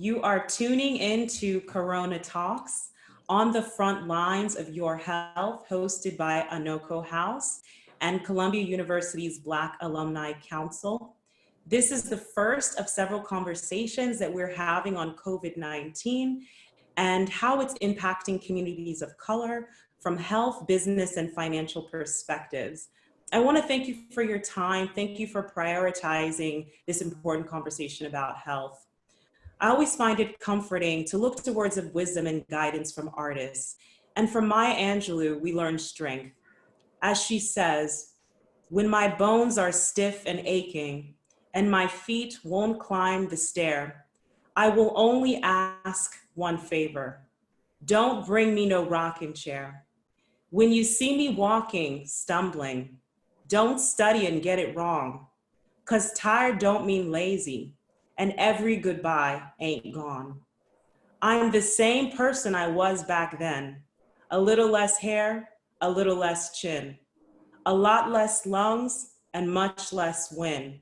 You are tuning into Koruna Talks on the front lines of your health, hosted by Anoko House and Columbia University's Black Alumni Council. This is the first of several conversations that we're having on COVID-19 and how it's impacting communities of color from health, business, and financial perspectives. I want to thank you for your time. Thank you for prioritizing this important conversation about health. I always find it comforting to look to words of wisdom and guidance from artists. And from Maya Angelou, we learn strength. As she says, "When my bones are stiff and aching, and my feet won't climb the stair, I will only ask one favor. Don't bring me no rocking chair. When you see me walking, stumbling, don't study and get it wrong, 'cause tired don't mean lazy, and every goodbye ain't gone. I'm the same person I was back then, a little less hair, a little less chin, a lot less lungs, and much less wind.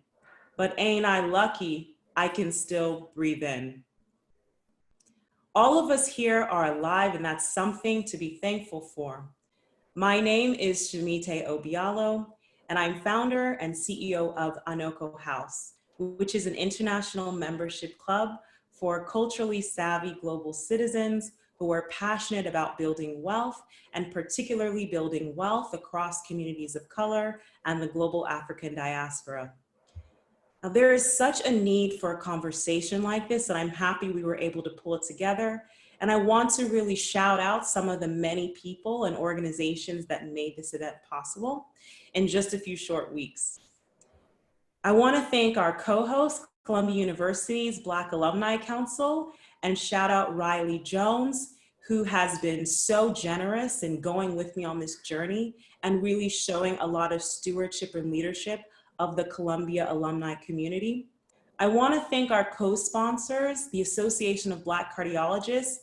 But ain't I lucky I can still breathe in." All of us here are alive, and that's something to be thankful for. My name is Shemite Obialo, and I'm founder and CEO of Anoko House, which is an international membership club for culturally savvy global citizens who are passionate about building wealth, and particularly building wealth across communities of color and the global African diaspora. Now, there is such a need for a conversation like this, and I'm happy we were able to pull it together. And I want to really shout out some of the many people and organizations that made this event possible in just a few short weeks. I want to thank our co-host, Columbia University's Black Alumni Council, and shout out Riley Jones, who has been so generous in going with me on this journey and really showing a lot of stewardship and leadership of the Columbia alumni community. I want to thank our co-sponsors, the Association of Black Cardiologists,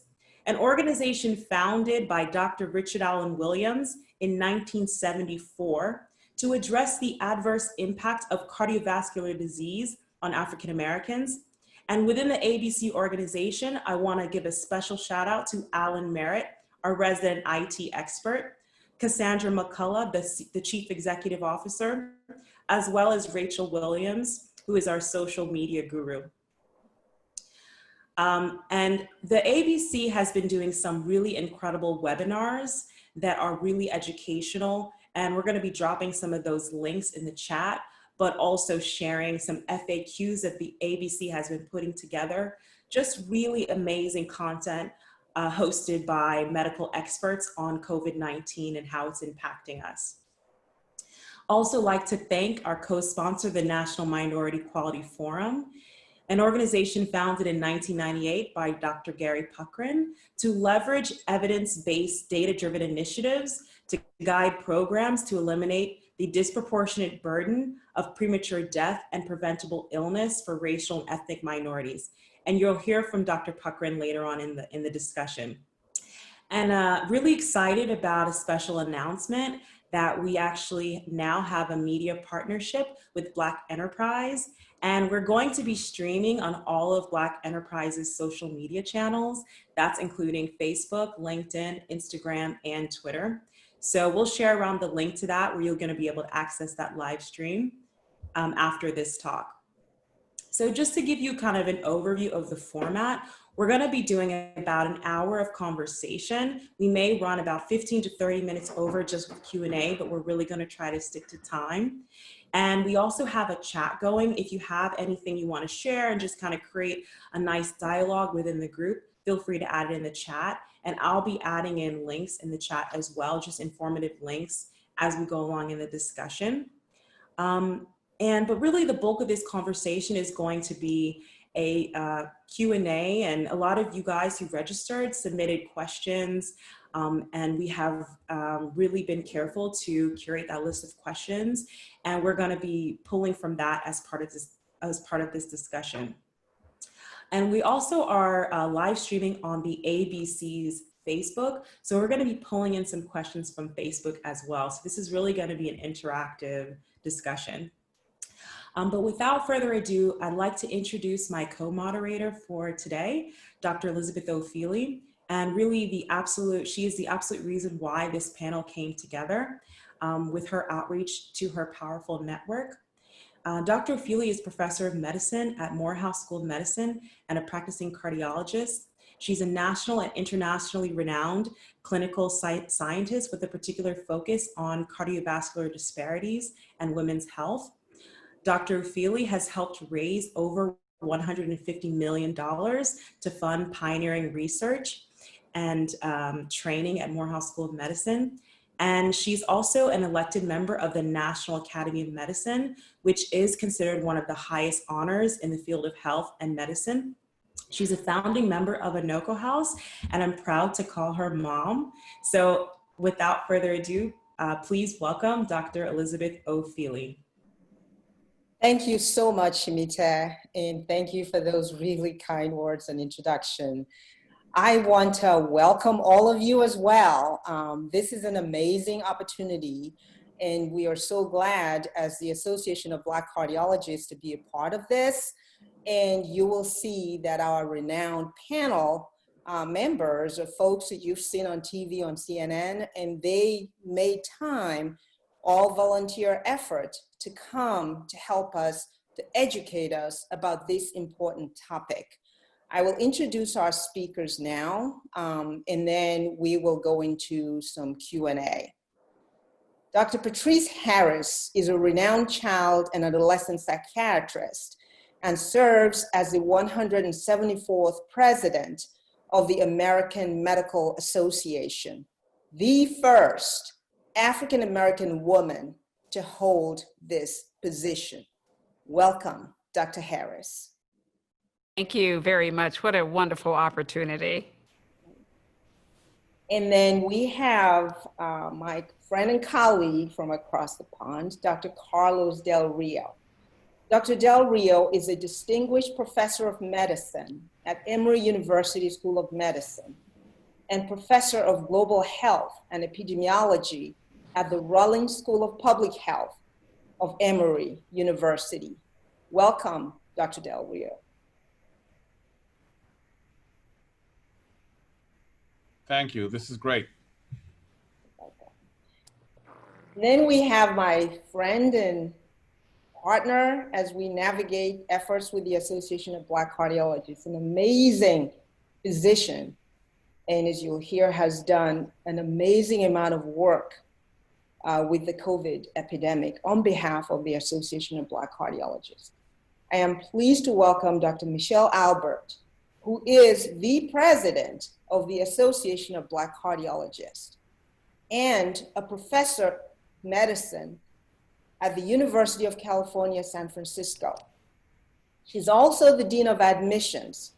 an organization founded by Dr. Richard Allen Williams in 1974 to address the adverse impact of cardiovascular disease on African Americans. And within the ABC organization, I want to give a special shout out to Alan Merritt, our resident IT expert, Cassandra McCullough, the Chief Executive Officer, as well as Rachel Williams, who is our social media guru. And the ABC has been doing some really incredible webinars that are really educational, and we're going to be dropping some of those links in the chat, but also sharing some FAQs that the ABC has been putting together. Just really amazing content hosted by medical experts on COVID-19 and how it's impacting us. Also like to thank our co-sponsor, the National Minority Quality Forum, an organization founded in 1998 by Dr. Gary Puckrin to leverage evidence-based data-driven initiatives to guide programs to eliminate the disproportionate burden of premature death and preventable illness for racial and ethnic minorities. And you'll hear from Dr. Puckrin later on in the discussion. And really excited about a special announcement that we actually now have a media partnership with Black Enterprise, and we're going to be streaming on all of Black Enterprise's social media channels. That's including Facebook, LinkedIn, Instagram, and Twitter. So we'll share around the link to that, where you're going to be able to access that live stream after this talk. So just to give you kind of an overview of the format, we're going to be doing about an hour of conversation. We may run about 15 to 30 minutes over just with Q&A, but we're really going to try to stick to time. And we also have a chat going. If you have anything you want to share and just kind of create a nice dialogue within the group, feel free to add it in the chat. And I'll be adding in links in the chat as well, just informative links as we go along in the discussion. But really the bulk of this conversation is going to be a Q&A, and a lot of you guys who registered submitted questions, and we have really been careful to curate that list of questions, and we're going to be pulling from that as part of this discussion. And we also are live streaming on the ABC's Facebook, so we're going to be pulling in some questions from Facebook as well. So this is really going to be an interactive discussion. But without further ado, I'd like to introduce my co-moderator for today, Dr. Elizabeth O'Feely. And really she is the absolute reason why this panel came together with her outreach to her powerful network. Dr. O'Feely is professor of medicine at Morehouse School of Medicine and a practicing cardiologist. She's a national and internationally renowned clinical scientist with a particular focus on cardiovascular disparities and women's health. Dr. O'Feely has helped raise over $150 million to fund pioneering research and training at Morehouse School of Medicine. And she's also an elected member of the National Academy of Medicine, which is considered one of the highest honors in the field of health and medicine. She's a founding member of Anoka House, and I'm proud to call her mom. So without further ado, please welcome Dr. Elizabeth O'Feely. Thank you so much, Shimita, and thank you for those really kind words and introduction. I want to welcome all of you as well. This is an amazing opportunity, and we are so glad as the Association of Black Cardiologists to be a part of this. And you will see that our renowned panel members are folks that you've seen on TV, on CNN, and they made time, all volunteer effort, to come to help us, to educate us about this important topic. I will introduce our speakers now, and then we will go into some Q&A. Dr. Patrice Harris is a renowned child and adolescent psychiatrist and serves as the 174th president of the American Medical Association, the first African-American woman to hold this position. Welcome, Dr. Harris. Thank you very much. What a wonderful opportunity. And then we have my friend and colleague from across the pond, Dr. Carlos Del Rio. Dr. Del Rio is a distinguished professor of medicine at Emory University School of Medicine and professor of global health and epidemiology at the Rollins School of Public Health of Emory University. Welcome, Dr. Del Rio. Thank you. This is great. Then we have my friend and partner as we navigate efforts with the Association of Black Cardiologists, an amazing physician, and as you'll hear, has done an amazing amount of work with the COVID epidemic on behalf of the Association of Black Cardiologists. I am pleased to welcome Dr. Michelle Albert, who is the president of the Association of Black Cardiologists and a professor of medicine at the University of California, San Francisco. She's also the Dean of Admissions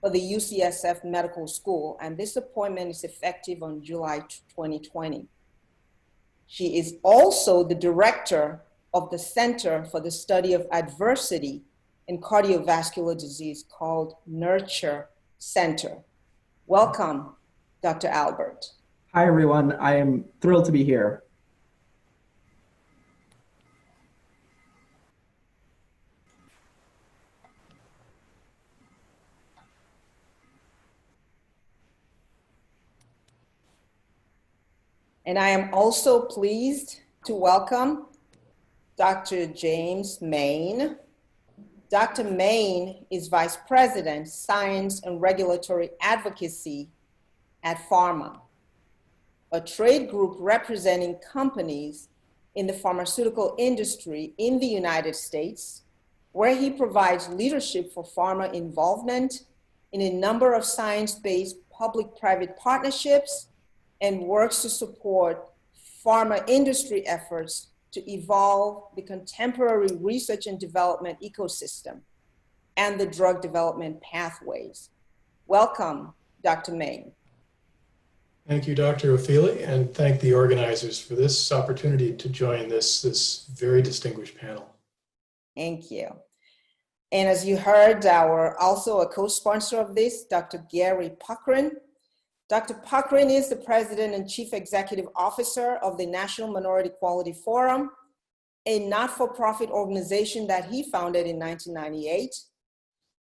for the UCSF Medical School, and this appointment is effective on July 2020. She is also the director of the Center for the Study of Adversity in Cardiovascular Disease called Nurture Center. Welcome, Dr. Albert. Hi, everyone. I am thrilled to be here. And I am also pleased to welcome Dr. James Main. Dr. Main is Vice President, Science and Regulatory Advocacy at Pharma, a trade group representing companies in the pharmaceutical industry in the United States, where he provides leadership for pharma involvement in a number of science-based public-private partnerships and works to support pharma industry efforts to evolve the contemporary research and development ecosystem and the drug development pathways. Welcome, Dr. Main. Thank you, Dr. O'Feely, and thank the organizers for this opportunity to join this very distinguished panel. Thank you. And as you heard, also a co-sponsor of this, Dr. Gary Puckrin. Dr. Puckrin is the President and Chief Executive Officer of the National Minority Quality Forum a not-for-profit organization that he founded in 1998.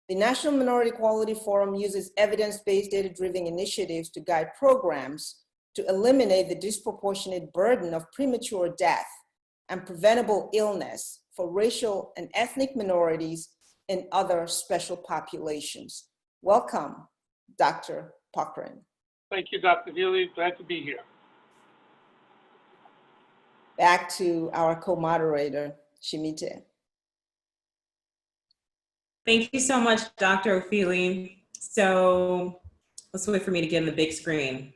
The National Minority Equality Forum uses evidence-based, data-driven initiatives to guide programs to eliminate the disproportionate burden of premature death and preventable illness for racial and ethnic minorities and other special populations. Welcome, Dr. Pochran. Thank you, Dr. Healy. Glad to be here. Back to our co-moderator, Shimite. Thank you so much, Dr. Ofili. So let's wait for me to get in the big screen.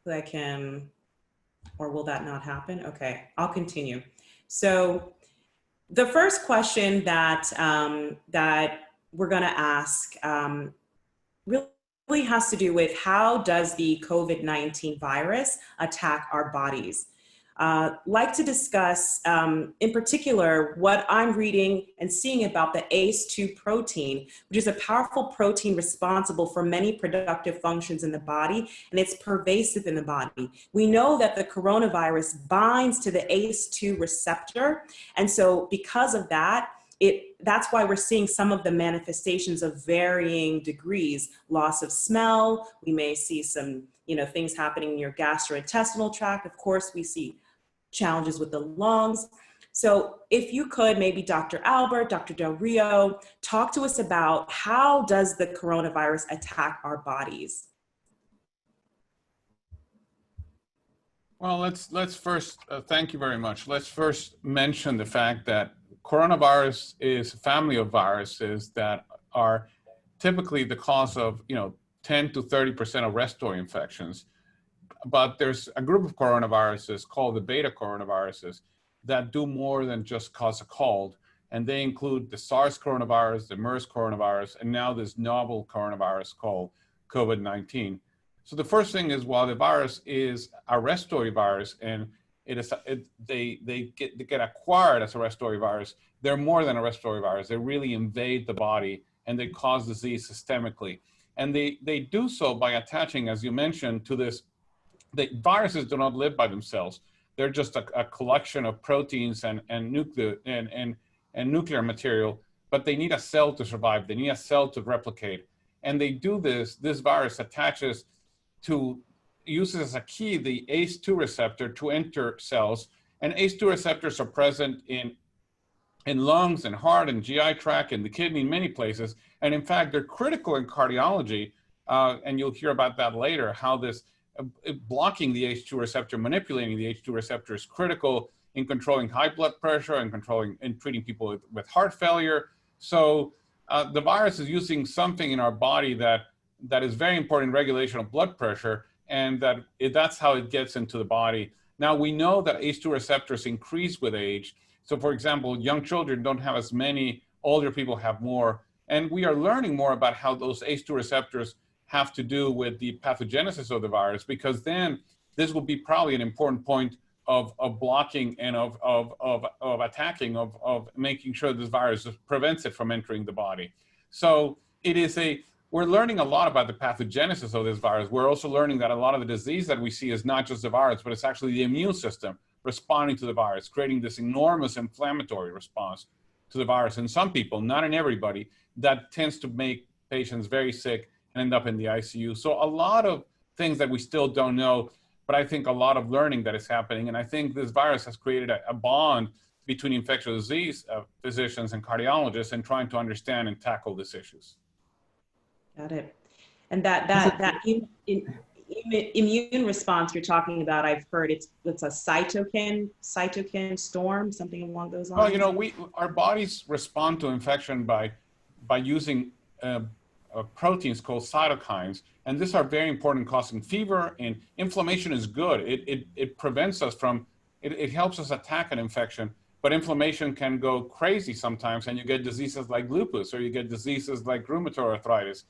So I can, or will that not happen? Okay, I'll continue. So the first question that, that we're gonna ask really has to do with how does the COVID-19 virus attack our bodies? Like to discuss in particular what I'm reading and seeing about the ACE2 protein, which is a powerful protein responsible for many productive functions in the body, and it's pervasive in the body. We know that the coronavirus binds to the ACE2 receptor, and so because of that, that's why we're seeing some of the manifestations of varying degrees. Loss of smell, we may see some things happening in your gastrointestinal tract. Of course, we see challenges with the lungs. So if you could, maybe Dr. Albert, Dr. Del Rio, talk to us about how does the coronavirus attack our bodies? Well, let's first, thank you very much. Let's first mention the fact that coronavirus is a family of viruses that are typically the cause of 10 to 30% of respiratory infections. But there's a group of coronaviruses called the beta coronaviruses that do more than just cause a cold. And they include the SARS coronavirus, the MERS coronavirus, and now this novel coronavirus called COVID-19. So the first thing is, while the virus is a respiratory virus and they get acquired as a respiratory virus, they're more than a respiratory virus. They really invade the body and they cause disease systemically. And they do so by attaching, as you mentioned, to this. The viruses do not live by themselves. They're just a collection of proteins and nuclear material, but they need a cell to survive. They need a cell to replicate. And they do this virus uses as a key the ACE2 receptor to enter cells. And ACE2 receptors are present in lungs and heart and GI tract and the kidney in many places. And in fact, they're critical in cardiology. And you'll hear about that later, how this blocking the ACE2 receptor, manipulating the ACE2 receptor is critical in controlling high blood pressure and treating people with heart failure. So the virus is using something in our body that is very important in regulation of blood pressure, and that's how it gets into the body. Now we know that ACE2 receptors increase with age. So for example, young children don't have as many, older people have more. And we are learning more about how those ACE2 receptors have to do with the pathogenesis of the virus, because then this will be probably an important point of blocking and of attacking, of making sure this virus prevents it from entering the body. So we're learning a lot about the pathogenesis of this virus. We're also learning that a lot of the disease that we see is not just the virus, but it's actually the immune system responding to the virus, creating this enormous inflammatory response to the virus. In some people, not in everybody, that tends to make patients very sick and end up in the ICU. So a lot of things that we still don't know, but I think a lot of learning that is happening. And I think this virus has created a bond between infectious disease physicians and cardiologists in trying to understand and tackle these issues. Got it. And that immune response you're talking about, I've heard it's a cytokine storm, something along those lines. Well, our bodies respond to infection by using proteins called cytokines, and these are very important in causing fever, and inflammation is good. It prevents us from, it helps us attack an infection, but inflammation can go crazy sometimes, and you get diseases like lupus, or you get diseases like rheumatoid arthritis,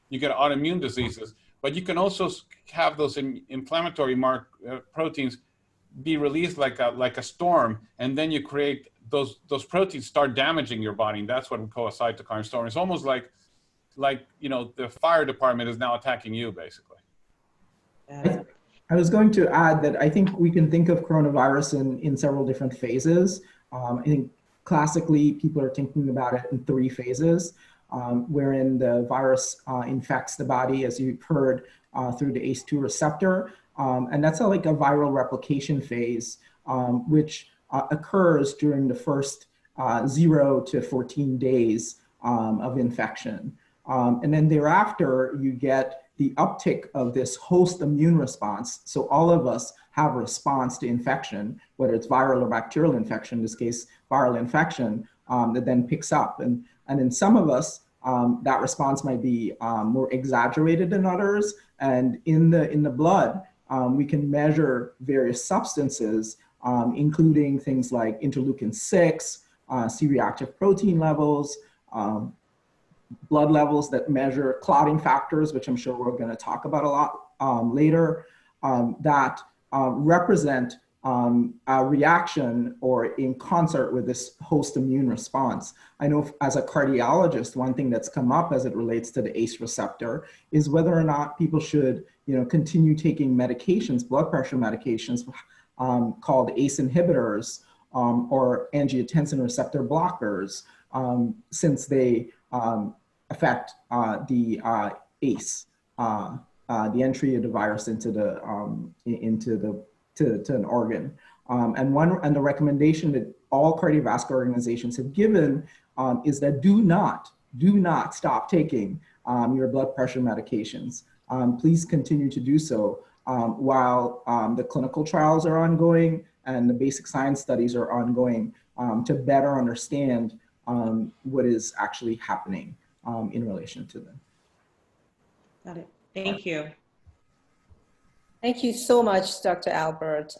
you get autoimmune diseases, but you can also have those inflammatory proteins be released like a storm, and then you create those proteins start damaging your body, and that's what we call a cytokine storm. It's almost like the fire department is now attacking you, basically. I was going to add that I think we can think of coronavirus in several different phases. I think classically people are thinking about it in 3 phases, wherein the virus infects the body, as you've heard, through the ACE2 receptor. And that's like a viral replication phase, which occurs during the first 0 to 14 days of infection. And then thereafter, you get the uptick of this host immune response. So all of us have a response to infection, whether it's viral or bacterial infection, in this case, viral infection, that then picks up. And in some of us, that response might be more exaggerated than others. And in the blood, we can measure various substances, including things like interleukin-6, C-reactive protein levels, blood levels that measure clotting factors, which I'm sure we're going to talk about a lot later, that represent a reaction or in concert with this host immune response. I know as a cardiologist, one thing that's come up as it relates to the ACE receptor is whether or not people should, continue taking medications, blood pressure medications, called ACE inhibitors or angiotensin receptor blockers, since they affect the ACE, the entry of the virus into an organ. And the recommendation that all cardiovascular organizations have given is that do not stop taking your blood pressure medications. Please continue to do so while the clinical trials are ongoing and the basic science studies are ongoing to better understand what is actually happening in relation to them. Got it. Thank you. Thank you so much, Dr. Albert.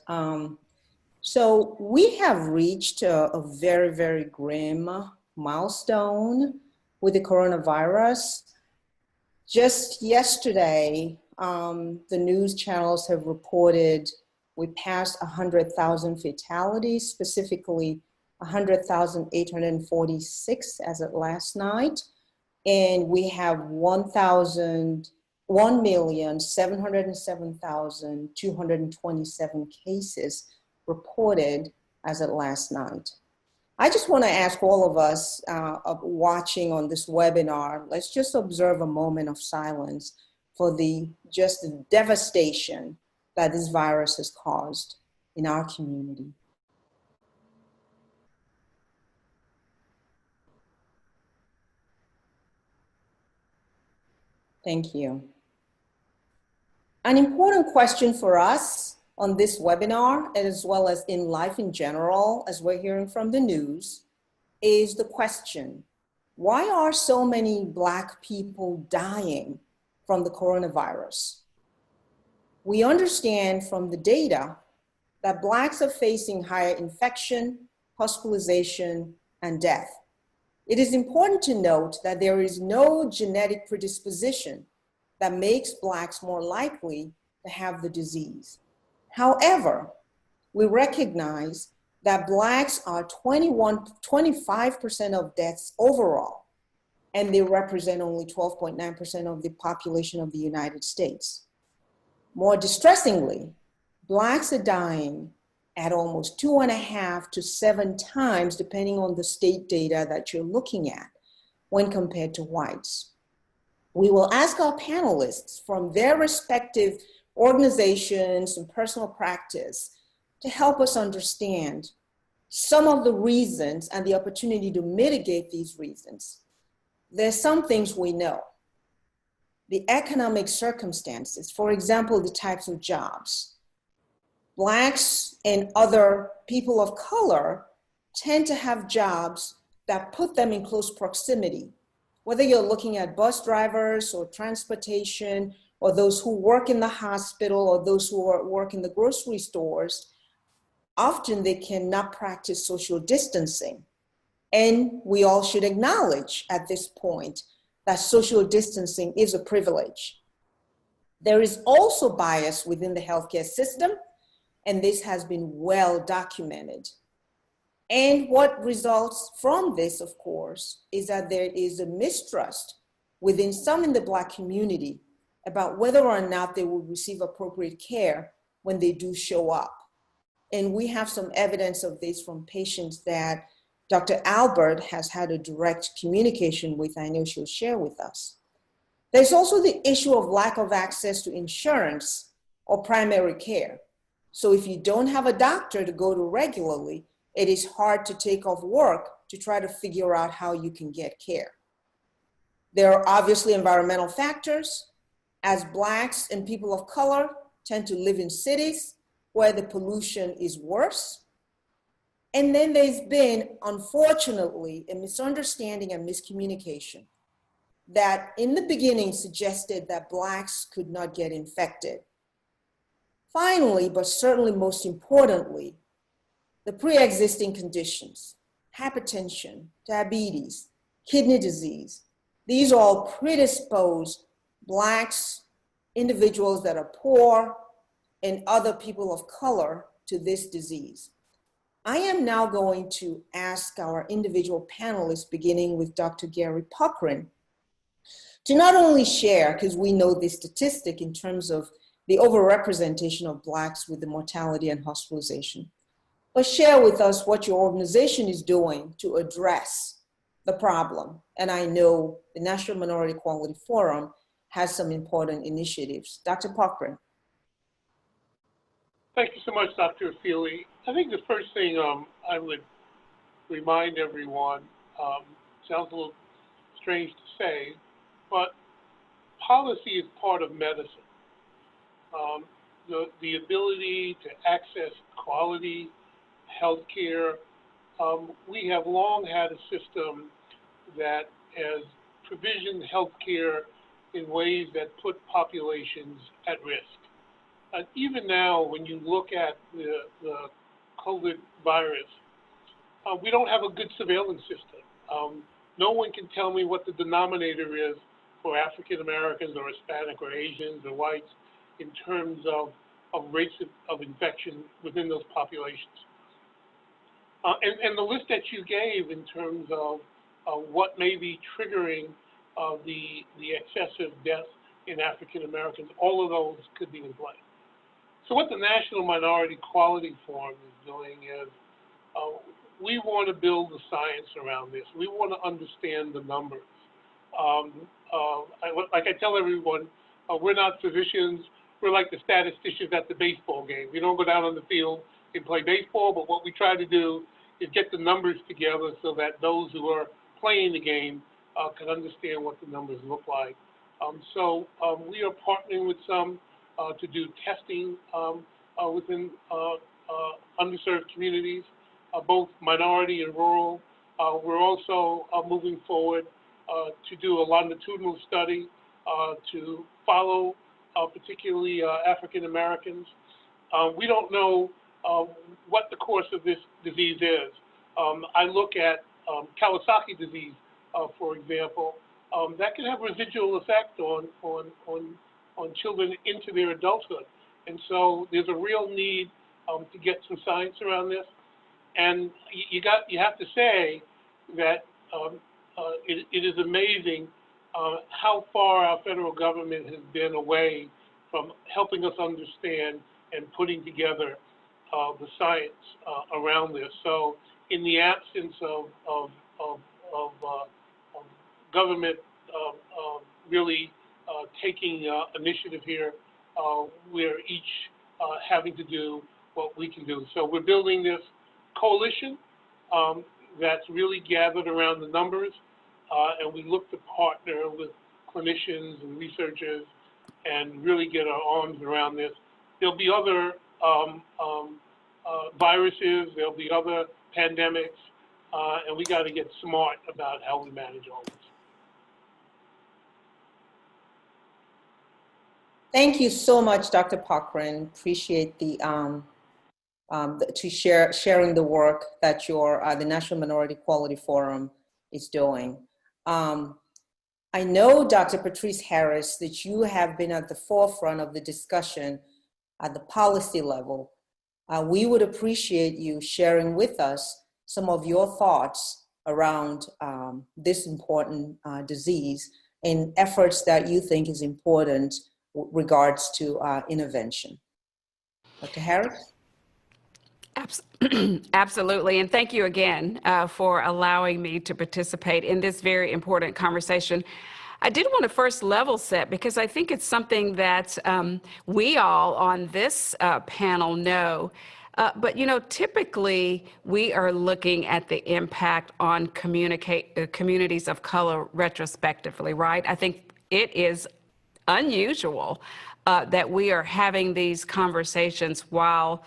So we have reached a very, very grim milestone with the coronavirus. Just yesterday, the news channels have reported we passed 100,000 fatalities, specifically 100,846 as of last night. And we have 1,707,227 cases reported as of last night. I just want to ask all of us watching on this webinar, let's just observe a moment of silence for the devastation that this virus has caused in our community. Thank you. An important question for us on this webinar, as well as in life in general, as we're hearing from the news, is the question, why are so many Black people dying from the coronavirus? We understand from the data that Blacks are facing higher infection, hospitalization, and death. It is important to note that there is no genetic predisposition that makes Blacks more likely to have the disease. However, we recognize that Blacks are 25% of deaths overall, and they represent only 12.9% of the population of the United States. More distressingly, Blacks are dying at almost 2.5 to 7 times, depending on the state data that you're looking at, when compared to whites. We will ask our panelists from their respective organizations and personal practice to help us understand some of the reasons and the opportunity to mitigate these reasons. There's some things we know. The economic circumstances, for example, the types of jobs. Blacks and other people of color tend to have jobs that put them in close proximity. Whether you're looking at bus drivers or transportation, or those who work in the hospital, or those who work in the grocery stores, often they cannot practice social distancing. And we all should acknowledge at this point that social distancing is a privilege. There is also bias within the healthcare system, and this has been well documented. And what results from this, of course, is that there is a mistrust within some in the Black community about whether or not they will receive appropriate care when they do show up. And we have some evidence of this from patients that Dr. Albert has had a direct communication with. I know she'll share with us. There's also the issue of lack of access to insurance or primary care. So if you don't have a doctor to go to regularly, it is hard to take off work to try to figure out how you can get care. There are obviously environmental factors, as Blacks and people of color tend to live in cities where the pollution is worse. And then there's been, unfortunately, a misunderstanding and miscommunication that in the beginning suggested that Blacks could not get infected. Finally, but certainly most importantly, the pre-existing conditions, hypertension, diabetes, kidney disease, these all predispose Blacks, individuals that are poor, and other people of color to this disease. I am now going to ask our individual panelists, beginning with Dr. Gary Puckrin, to not only share, because we know the statistic in terms of the overrepresentation of Blacks with the mortality and hospitalization, but share with us what your organization is doing to address the problem. And I know the National Minority Quality Forum has some important initiatives. Dr. Puckrin. Thank you so much, Dr. Feely. I think the first thing I would remind everyone, sounds a little strange to say, but policy is part of medicine. The ability to access quality health care, we have long had a system that has provisioned health care in ways that put populations at risk. Even now, when you look at the COVID virus, we don't have a good surveillance system. No one can tell me what the denominator is for African Americans or Hispanic or Asians or whites in terms of rates of infection within those populations. And the list that you gave in terms of what may be triggering the excessive death in African Americans, all of those could be in play. So what the National Minority Quality Forum is doing is we want to build the science around this. We want to understand the numbers. Like I tell everyone, we're not physicians. We're like the statisticians at the baseball game. We don't go down on the field and play baseball, but what we try to do is get the numbers together so that those who are playing the game can understand what the numbers look like. So we are partnering with some to do testing within underserved communities, both minority and rural. We're also moving forward to do a longitudinal study to follow particularly African Americans. We don't know what the course of this disease is. I look at Kawasaki disease, for example, that can have residual effect on children into their adulthood. And so there's a real need to get some science around this. And you have to say that it is amazing how far our federal government has been away from helping us understand and putting together the science around this. So in the absence of government really taking initiative here, we're each having to do what we can do. So we're building this coalition that's really gathered around the numbers, and we look to partner with clinicians and researchers and really get our arms around this. There'll be other viruses, there'll be other pandemics, and we got to get smart about how we manage all this. Thank you so much, Dr. Puckrin. Appreciate the sharing the work that the National Minority Quality Forum is doing. I know, Dr. Patrice Harris, that you have been at the forefront of the discussion at the policy level. We would appreciate you sharing with us some of your thoughts around this important disease and efforts that you think is important with regards to intervention. Dr. Harris? Absolutely. And thank you again for allowing me to participate in this very important conversation. I did want to first level set because I think it's something that we all on this panel know. But, you know, typically we are looking at the impact on communities of color retrospectively, right? I think it is unusual that we are having these conversations while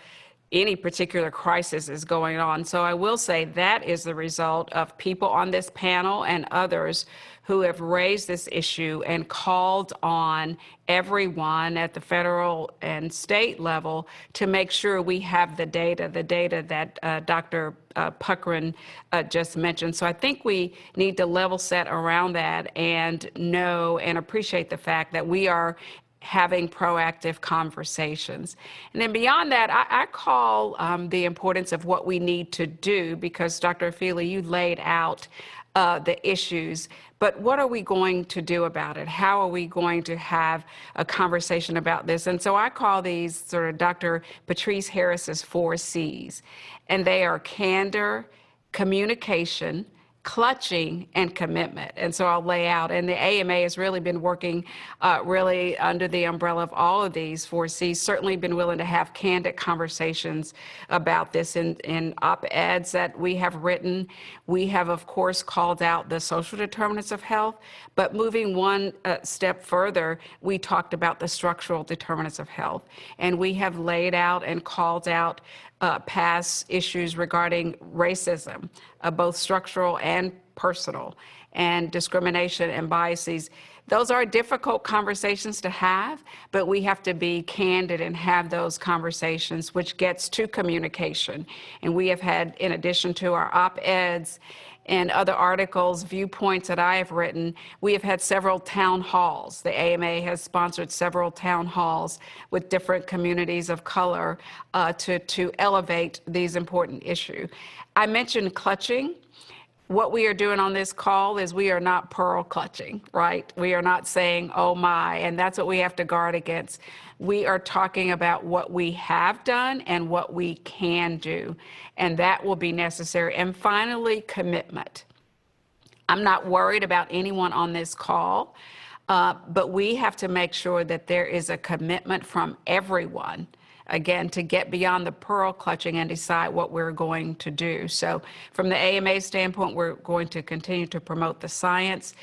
any particular crisis is going on. So I will say that is the result of people on this panel and others who have raised this issue and called on everyone at the federal and state level to make sure we have the data that Dr. Puckrin just mentioned. So I think we need to level set around that and know and appreciate the fact that we are having proactive conversations. And then beyond that, I call the importance of what we need to do, because Dr. Feely, you laid out the issues, but what are we going to do about it? How are we going to have a conversation about this? And so I call these sort of Dr. Patrice Harris's 4 C's, and they are candor, communication, clutching, and commitment. And so I'll lay out, and the AMA has really been working really under the umbrella of all of these 4 C's, certainly been willing to have candid conversations about this in op-eds that we have written. We have, of course, called out the social determinants of health, but moving one step further, we talked about the structural determinants of health. And we have laid out and called out past issues regarding racism, both structural and personal, and discrimination and biases. Those are difficult conversations to have, but we have to be candid and have those conversations, which gets to communication. And we have had, in addition to our op-eds and other articles, viewpoints that I have written, we have had several town halls. The AMA has sponsored several town halls with different communities of color to elevate these important issues. I mentioned clutching. What we are doing on this call is we are not pearl clutching, right? We are not saying, oh my, and that's what we have to guard against. We are talking about what we have done and what we can do, and that will be necessary. And finally, commitment. I'm not worried about anyone on this call, but we have to make sure that there is a commitment from everyone, again, to get beyond the pearl clutching and decide what we're going to do. So from the AMA standpoint, we're going to continue to promote the science.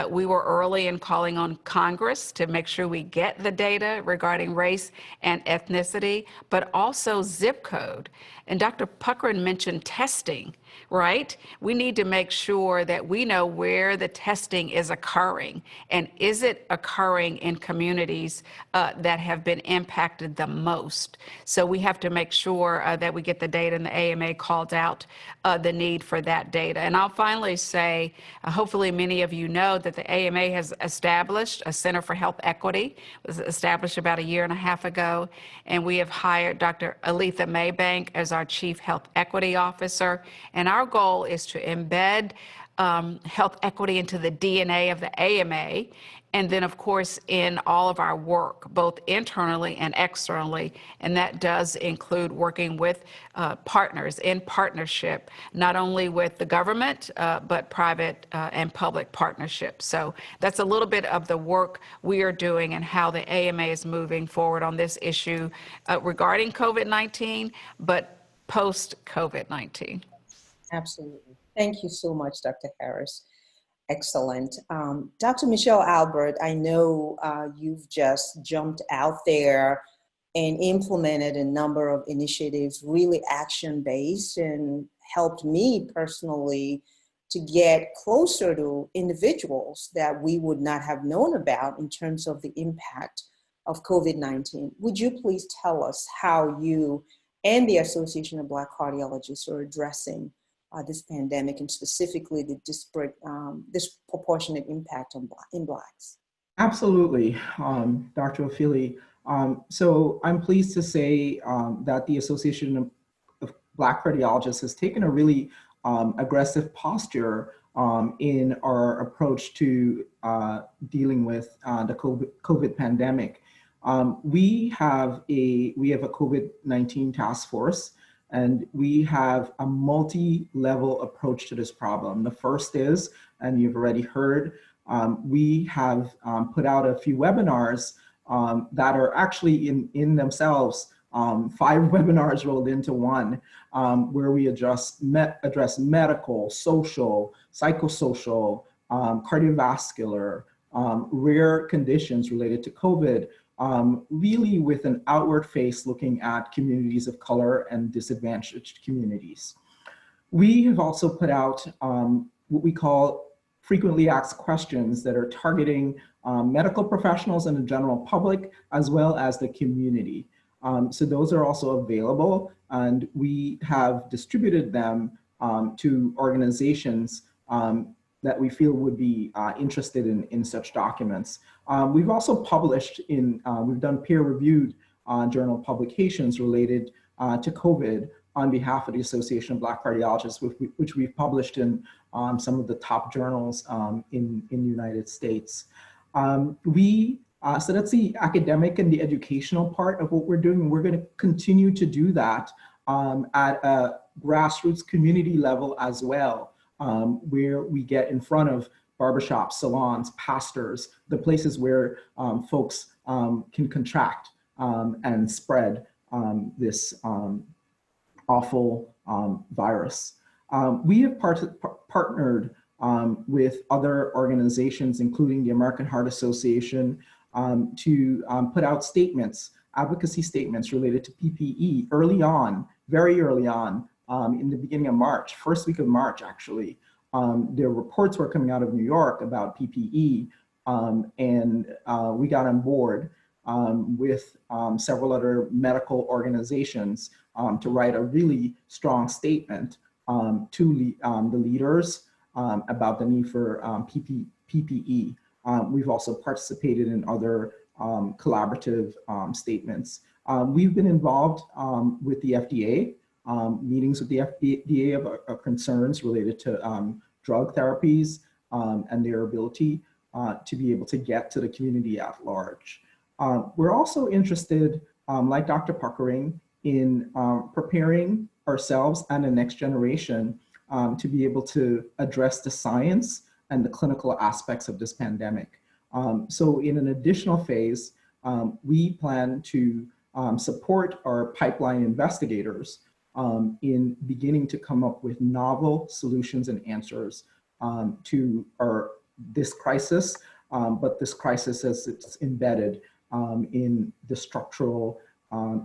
We were early in calling on Congress to make sure we get the data regarding race and ethnicity, but also zip code. And Dr. Puckrin mentioned testing, right? We need to make sure that we know where the testing is occurring, and is it occurring in communities that have been impacted the most. So we have to make sure that we get the data, and the AMA called out the need for that data. And I'll finally say, hopefully many of you know that the AMA has established a Center for Health Equity. It was established about 1.5 years ago, and we have hired Dr. Aletha Maybank as our Chief Health Equity Officer. And our goal is to embed health equity into the DNA of the AMA, and then, of course, in all of our work, both internally and externally. And that does include working with partners in partnership, not only with the government, but private and public partnerships. So that's a little bit of the work we are doing and how the AMA is moving forward on this issue regarding COVID-19, but post-COVID-19. Absolutely. Thank you so much, Dr. Harris. Excellent. Dr. Michelle Albert, I know you've just jumped out there and implemented a number of initiatives, really action-based, and helped me personally to get closer to individuals that we would not have known about in terms of the impact of COVID-19. Would you please tell us how you and the Association of Black Cardiologists are addressing this pandemic, and specifically the disproportionate impact in Blacks? Absolutely, Dr. O'Feely. So I'm pleased to say that the Association of Black Cardiologists has taken a really aggressive posture in our approach to dealing with the COVID pandemic. We have a COVID-19 task force, and we have a multi-level approach to this problem. The first is, and you've already heard, we have put out a few webinars that are actually in themselves 5 webinars rolled into one, where we address medical, social, psychosocial, cardiovascular, rare conditions related to COVID, really with an outward face looking at communities of color and disadvantaged communities. We have also put out what we call frequently asked questions that are targeting medical professionals and the general public, as well as the community. So those are also available, and we have distributed them to organizations that we feel would be interested in such documents. We've also published we've done peer-reviewed journal publications related to COVID on behalf of the Association of Black Cardiologists, which we've published in some of the top journals in the United States. So that's the academic and the educational part of what we're doing. We're going to continue to do that at a grassroots community level as well, where we get in front of barbershops, salons, pastors, the places where folks can contract and spread this awful virus. We have partnered with other organizations, including the American Heart Association, to put out statements, advocacy statements related to PPE early on, very early on, in the beginning of March, first week of March, actually. There were reports were coming out of New York about PPE, and we got on board with several other medical organizations to write a really strong statement to the leaders about the need for PPE. We've also participated in other collaborative statements. We've been involved with the FDA, meetings with the FDA of concerns related to drug therapies and their ability to be able to get to the community at large. We're also interested, like Dr. Puckering, in preparing ourselves and the next generation to be able to address the science and the clinical aspects of this pandemic. So in an additional phase, we plan to support our pipeline investigators in beginning to come up with novel solutions and answers to this crisis, but this crisis as it's embedded in the structural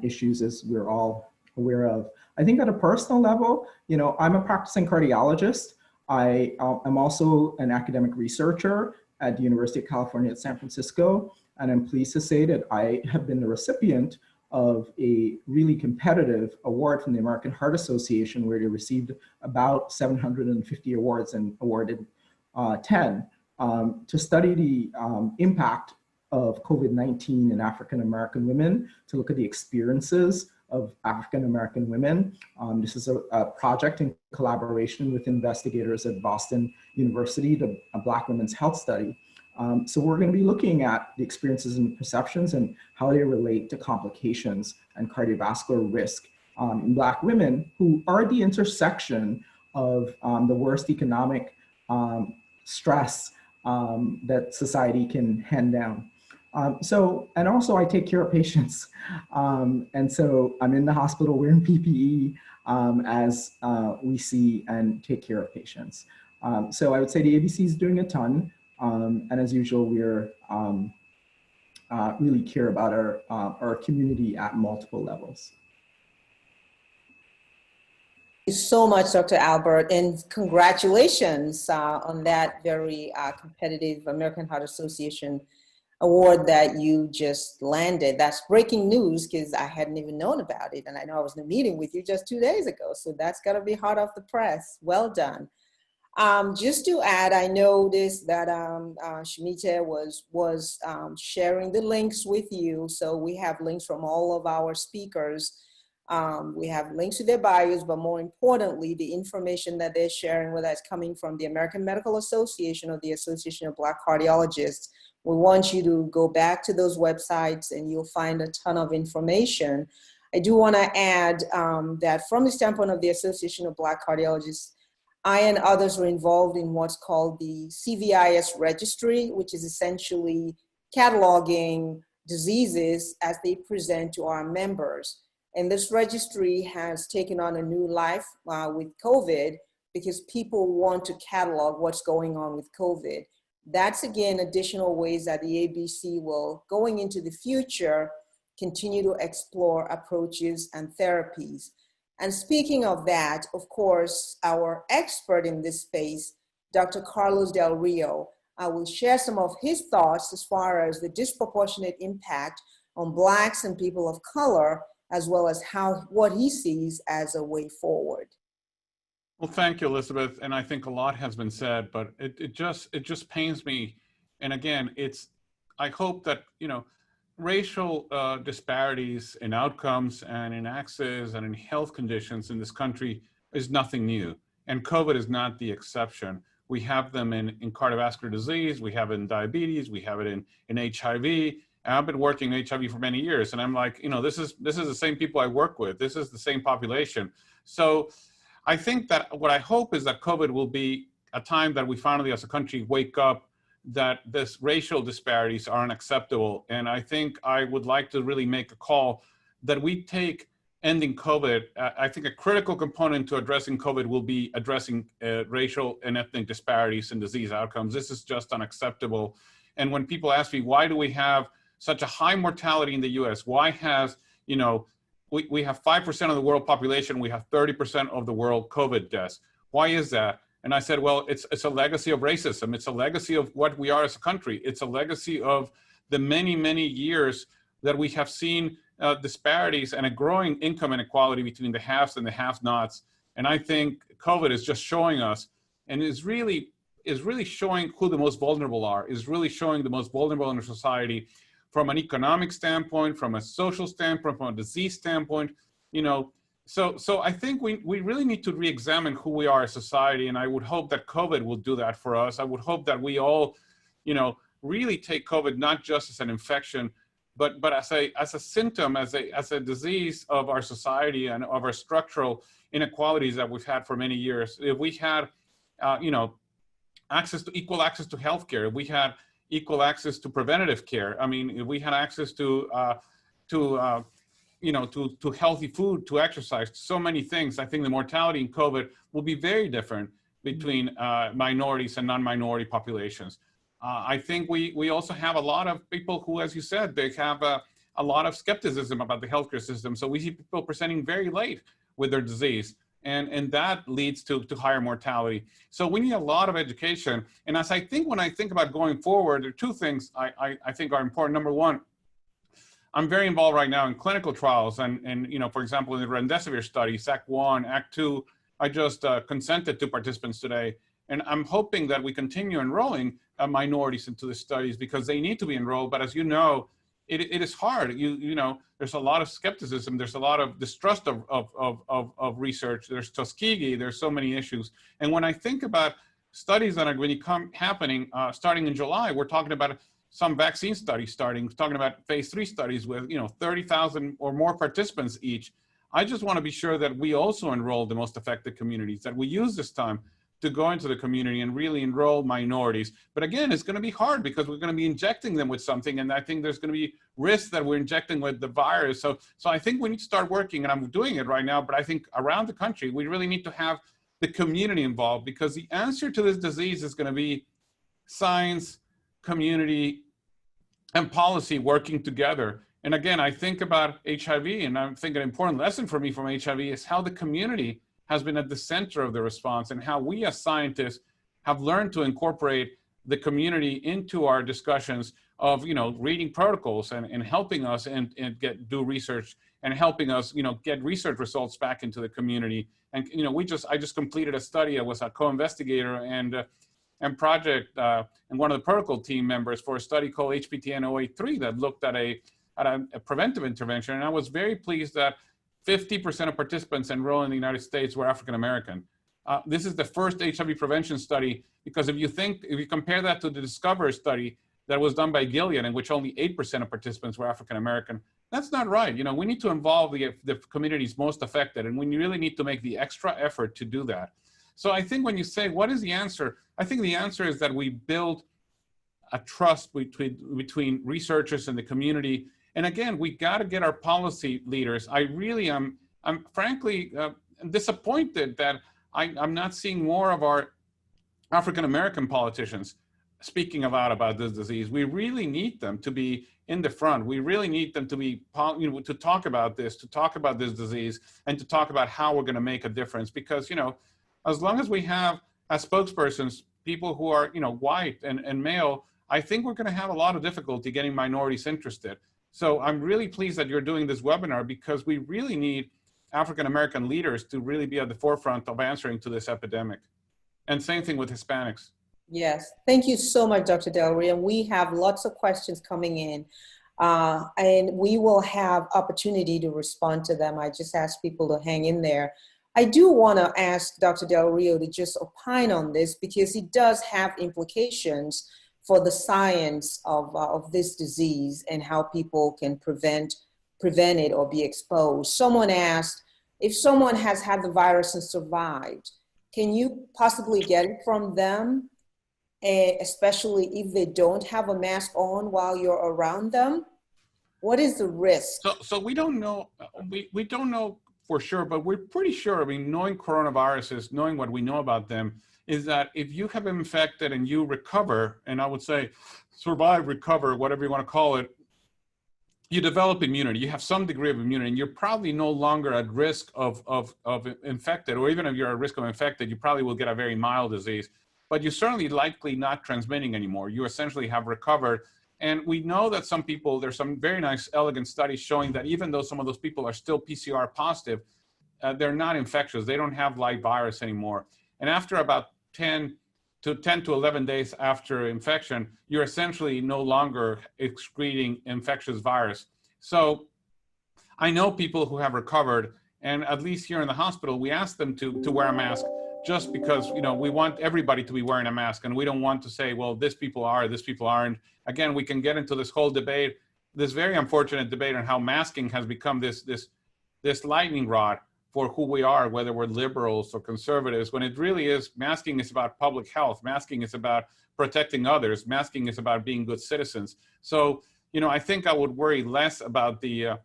issues as we're all aware of. I think at a personal level, I'm a practicing cardiologist. I am also an academic researcher at the University of California at San Francisco, and I'm pleased to say that I have been the recipient of a really competitive award from the American Heart Association, where they received about 750 awards and awarded 10 to study the impact of COVID-19 in African-American women, to look at the experiences of African-American women. This is a project in collaboration with investigators at Boston University, the Black Women's Health Study. So we're going to be looking at the experiences and perceptions and how they relate to complications and cardiovascular risk in Black women, who are the intersection of the worst economic stress that society can hand down. And also I take care of patients. And so I'm in the hospital wearing PPE as we see and take care of patients. So I would say the ABC is doing a ton. And as usual, we're really care about our community at multiple levels. Thank you so much, Dr. Albert, and congratulations on that very competitive American Heart Association award that you just landed. That's breaking news, because I hadn't even known about it, and I know I was in a meeting with you just 2 days ago, so that's got to be hot off the press. Well done. Just to add, I noticed that Shemita was sharing the links with you, so we have links from all of our speakers. We have links to their bios, but more importantly, the information that they're sharing with us coming from the American Medical Association or the Association of Black Cardiologists, We want you to go back to those websites and you'll find a ton of information. I do want to add that from the standpoint of the Association of Black Cardiologists, I and others were involved in what's called the CVIS registry, which is essentially cataloging diseases as they present to our members. And this registry has taken on a new life with COVID because people want to catalog what's going on with COVID. That's, again, additional ways that the ABC will, going into the future, continue to explore approaches and therapies. And speaking of that, of course, our expert in this space, Dr. Carlos Del Rio, will share some of his thoughts as far as the disproportionate impact on Blacks and people of color, as well as what he sees as a way forward. Well, thank you, Elizabeth. And I think a lot has been said, but it just pains me. And again, I hope that, racial disparities in outcomes and in access and in health conditions in this country is nothing new. And COVID is not the exception. We have them in cardiovascular disease, we have it in diabetes, we have it in HIV. And I've been working in HIV for many years. And I'm like, this is the same people I work with. This is the same population. So I think that what I hope is that COVID will be a time that we finally as a country wake up that this racial disparities are unacceptable. And I think I would like to really make a call that we take ending COVID. I think a critical component to addressing COVID will be addressing racial and ethnic disparities in disease outcomes. This is just unacceptable. And when people ask me, why do we have such a high mortality in the US? Why has, we have 5% of the world population, we have 30% of the world COVID deaths. Why is that? And I said, well, it's a legacy of racism. It's a legacy of what we are as a country. It's a legacy of the many, many years that we have seen disparities and a growing income inequality between the haves and the have-nots. And I think COVID is just showing us, and is really showing who the most vulnerable are, is really showing the most vulnerable in our society from an economic standpoint, from a social standpoint, from a disease standpoint, So I think we really need to re-examine who we are as a society, and I would hope that COVID will do that for us. I would hope that we all, really take COVID not just as an infection, but as a symptom, as a disease of our society and of our structural inequalities that we've had for many years. If we had, equal access to healthcare, if we had equal access to preventative care, if we had access to healthy food, to exercise, so many things, I think the mortality in COVID will be very different between minorities and non-minority populations. I think we also have a lot of people who, as you said, they have a lot of skepticism about the healthcare system. So we see people presenting very late with their disease, and that leads to higher mortality. So we need a lot of education. And when I think about going forward, there are two things I think are important. Number one, I'm very involved right now in clinical trials, and for example, in the remdesivir study, ACT-1, ACT-2, I just consented to participants today, and I'm hoping that we continue enrolling minorities into the studies because they need to be enrolled. But as you know, it is hard. There's a lot of skepticism. There's a lot of distrust of research. There's Tuskegee. There's so many issues. And when I think about studies that are going to come happening starting in July, we're talking about some vaccine studies talking about phase 3 studies with 30,000 or more participants each. I just want to be sure that we also enroll the most affected communities, that we use this time to go into the community and really enroll minorities. But again, it's going to be hard because we're going to be injecting them with something, and I think there's going to be risks that we're injecting with the virus. So I think we need to start working, and I'm doing it right now, but I think around the country, we really need to have the community involved, because the answer to this disease is going to be science, community, and policy working together. And again, I think about HIV, and I think an important lesson for me from HIV is how the community has been at the center of the response, and how we as scientists have learned to incorporate the community into our discussions of, reading protocols and helping us and do research, and helping us, get research results back into the community. And, I just completed a study. I was a co-investigator and project and one of the protocol team members for a study called HPTN 083 that looked at a preventive intervention. And I was very pleased that 50% of participants enrolled in the United States were African American. This is the first HIV prevention study, because if you compare that to the Discover study, that was done by Gilead, in which only 8% of participants were African American. That's not right. You know, we need to involve the communities most affected, and we really need to make the extra effort to do that. So I think when you say, what is the answer? I think the answer is that we build a trust between researchers and the community. And again, we got to get our policy leaders. I really am, I'm frankly disappointed that I'm not seeing more of our African-American politicians speaking out about this disease. We really need them to be in the front. We really need them to be, to talk about this disease, and to talk about how we're going to make a difference. Because, as long as we have as spokespersons people who are, white and male, I think we're going to have a lot of difficulty getting minorities interested. So I'm really pleased that you're doing this webinar, because we really need African-American leaders to really be at the forefront of answering to this epidemic. And same thing with Hispanics. Yes, thank you so much, Dr. Del Rio. We have lots of questions coming in, and we will have opportunity to respond to them. I just ask people to hang in there. I do want to ask Dr. Del Rio to just opine on this, because it does have implications for the science of this disease and how people can prevent it or be exposed. Someone asked, if someone has had the virus and survived, can you possibly get it from them, especially if they don't have a mask on while you're around them? What is the risk? So we don't know. We don't know for sure, but we're pretty sure. I mean, knowing coronaviruses, knowing what we know about them, is that if you have been infected and you recover, and I would say survive, recover, whatever you want to call it, you develop immunity. You have some degree of immunity, and you're probably no longer at risk of infected, or even if you're at risk of infected, you probably will get a very mild disease, but you're certainly likely not transmitting anymore. You essentially have recovered. And we know that some people, there's some very nice, elegant studies showing that even though some of those people are still PCR positive, they're not infectious. They don't have live virus anymore. And after about 10 to 11 days after infection, you're essentially no longer excreting infectious virus. So I know people who have recovered, and at least here in the hospital, we ask them to wear a mask, just because we want everybody to be wearing a mask, and we don't want to say, well, this people are, this people aren't. Again, we can get into this whole debate, this very unfortunate debate on how masking has become this lightning rod for who we are, whether we're liberals or conservatives, when it really is, masking is about public health. Masking is about protecting others. Masking is about being good citizens. So, I think I would worry less about the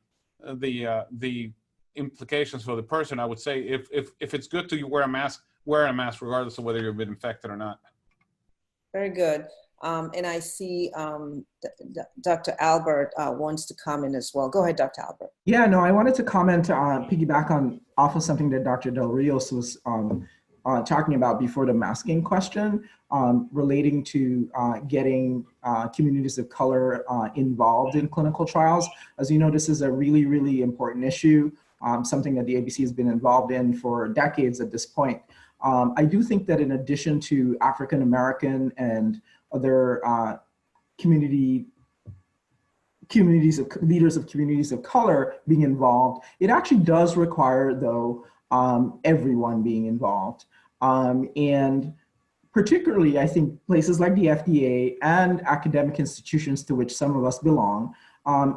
implications for the person. I would say if it's good to wear a mask regardless of whether you've been infected or not. Very good. And I see Dr. Albert wants to comment as well. Go ahead, Dr. Albert. Yeah, no, I wanted to comment, piggyback off of something that Dr. Del Rios was talking about before the masking question, relating to getting communities of color involved in clinical trials. As you know, this is a really, really important issue, something that the ABC has been involved in for decades at this point. I do think that in addition to African American and other leaders of communities of color being involved, it actually does require, though, everyone being involved. And particularly, I think places like the FDA and academic institutions to which some of us belong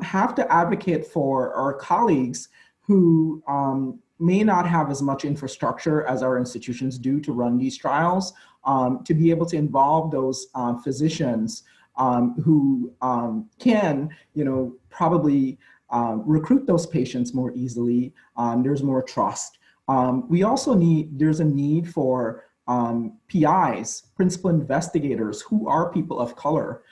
have to advocate for our colleagues who may not have as much infrastructure as our institutions do to run these trials, to be able to involve those physicians who can, probably recruit those patients more easily. There's more trust. We also there's a need for PIs, principal investigators, who are people of color.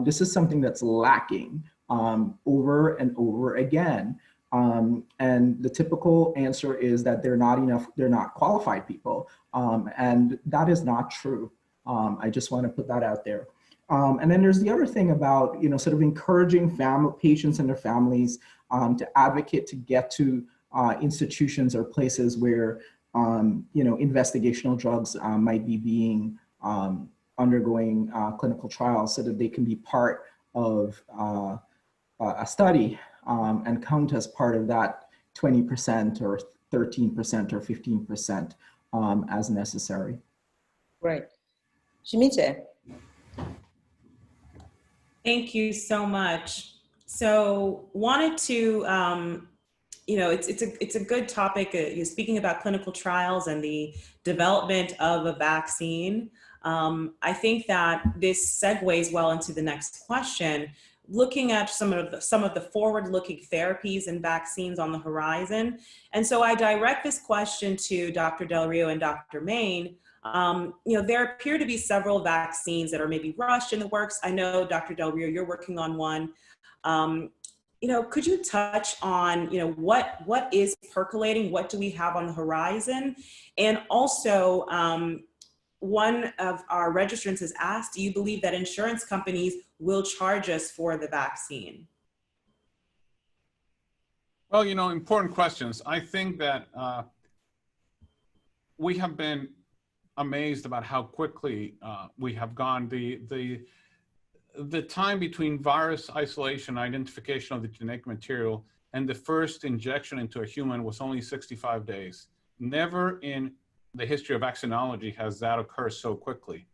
This is something that's lacking over and over again. And the typical answer is that they're not qualified people. And that is not true. I just want to put that out there. And then there's the other thing about, sort of encouraging patients and their families to advocate to get to institutions or places where, investigational drugs might be being undergoing clinical trials, so that they can be part of a study and count as part of that 20% or 13% or 15% as necessary. Right. Shimite. Thank you so much. So wanted to, it's a good topic. You're speaking about clinical trials and the development of a vaccine. I think that this segues well into the next question, looking at some of the forward-looking therapies and vaccines on the horizon. And so I direct this question to Dr. Del Rio and Dr. Main. There appear to be several vaccines that are maybe rushed in the works. I know, Dr. Del Rio, you're working on one. Could you touch on, what is percolating? What do we have on the horizon? And also, one of our registrants has asked, do you believe that insurance companies will charge us for the vaccine? Well, important questions. I think that we have been amazed about how quickly we have gone. The time between virus isolation, identification of the genetic material, and the first injection into a human was only 65 days. Never in the history of vaccinology has that occurred so quickly.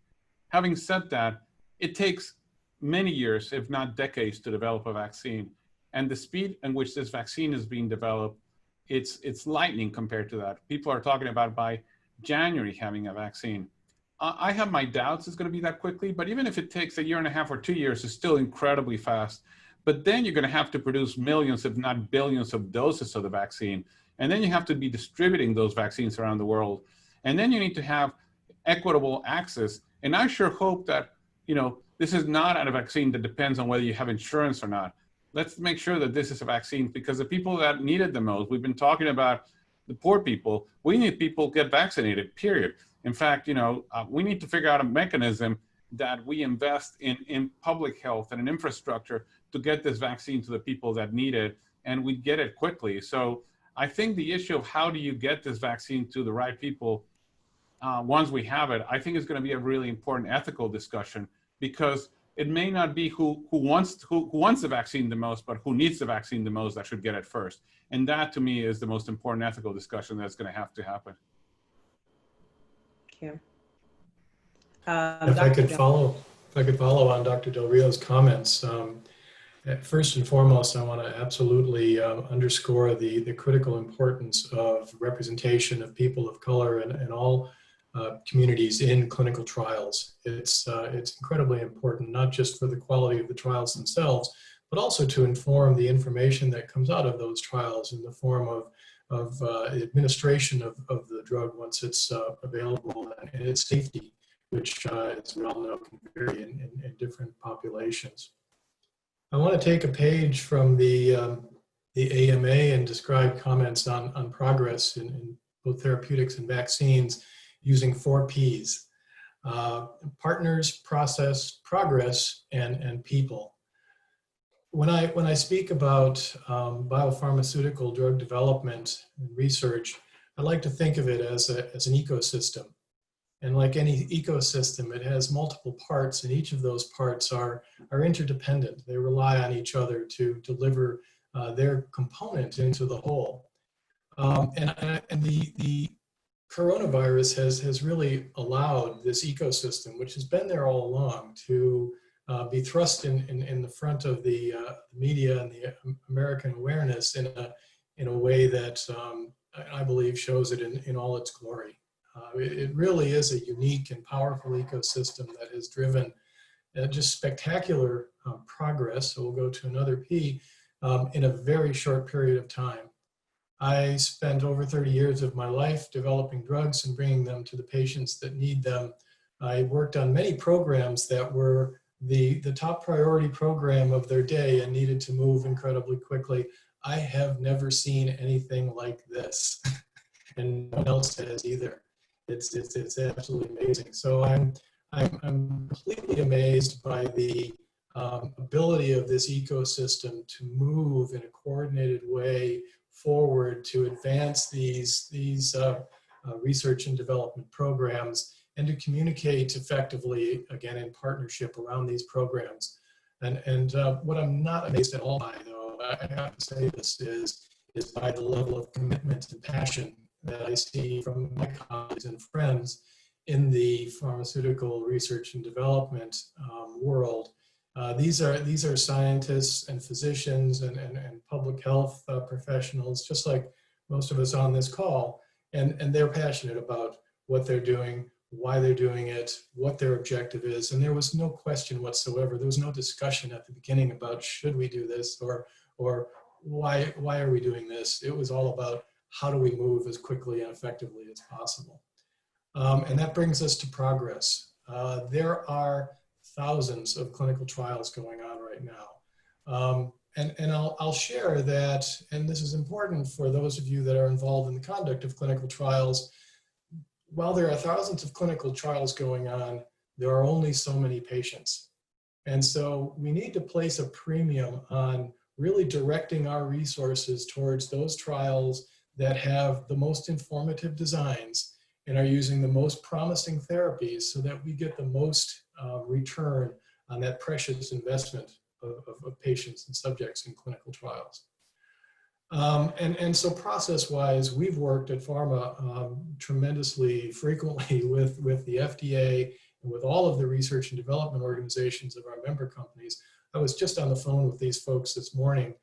Having said that, it takes many years, if not decades, to develop a vaccine. And the speed in which this vaccine is being developed, it's lightning compared to that. People are talking about by January having a vaccine. I have my doubts it's going to be that quickly, but even if it takes 1.5 years or 2 years, it's still incredibly fast. But then you're going to have to produce millions, if not billions, of doses of the vaccine. And then you have to be distributing those vaccines around the world. And then you need to have equitable access. And I sure hope that, this is not a vaccine that depends on whether you have insurance or not. Let's make sure that this is a vaccine, because the people that need it the most, we've been talking about the poor people, we need people to get vaccinated, period. In fact, we need to figure out a mechanism that we invest in public health and in infrastructure to get this vaccine to the people that need it, and we get it quickly. So I think the issue of how do you get this vaccine to the right people once we have it, I think is going to be a really important ethical discussion, because it may not be who wants the vaccine the most, but who needs the vaccine the most that should get it first. And that, to me, is the most important ethical discussion that's going to have to happen. Thank you. If I could follow on Dr. Del Rio's comments. First and foremost, I want to absolutely underscore the critical importance of representation of people of color and all communities in clinical trials. It's incredibly important, not just for the quality of the trials themselves, but also to inform the information that comes out of those trials in the form of administration of the drug once it's available, and its safety, which, as we all know, can vary in different populations. I want to take a page from the AMA and describe comments on progress in both therapeutics and vaccines using 4 Ps: partners, process, progress, and people. When I speak about biopharmaceutical drug development and research, I like to think of it as an ecosystem. And like any ecosystem, it has multiple parts, and each of those parts are interdependent. They rely on each other to deliver their component into the whole. And the coronavirus has really allowed this ecosystem, which has been there all along, to be thrust in the front of the media and the American awareness in a way that I believe shows it in all its glory. It really is a unique and powerful ecosystem that has driven just spectacular progress. So we'll go to another P in a very short period of time. I spent over 30 years of my life developing drugs and bringing them to the patients that need them. I worked on many programs that were the top priority program of their day and needed to move incredibly quickly. I have never seen anything like this, and no one else has either. It's absolutely amazing. So I'm completely amazed by the ability of this ecosystem to move in a coordinated way forward to advance these research and development programs, and to communicate effectively, again, in partnership around these programs. And what I'm not amazed at all by, though, I have to say this, is by the level of commitment and passion that I see from my colleagues and friends in the pharmaceutical research and development world. These are scientists and physicians and public health professionals, just like most of us on this call, and they're passionate about what they're doing, why they're doing it, what their objective is. And there was no question whatsoever. There was no discussion at the beginning about should we do this or why are we doing this? It was all about how do we move as quickly and effectively as possible. And that brings us to progress. There are thousands of clinical trials going on right now. And I'll share that, and this is important for those of you that are involved in the conduct of clinical trials. While there are thousands of clinical trials going on, there are only so many patients. And so we need to place a premium on really directing our resources towards those trials that have the most informative designs and are using the most promising therapies so that we get the most return on that precious investment of patients and subjects in clinical trials. And so process-wise, we've worked at Pharma tremendously frequently with the FDA and with all of the research and development organizations of our member companies. I was just on the phone with these folks this morning,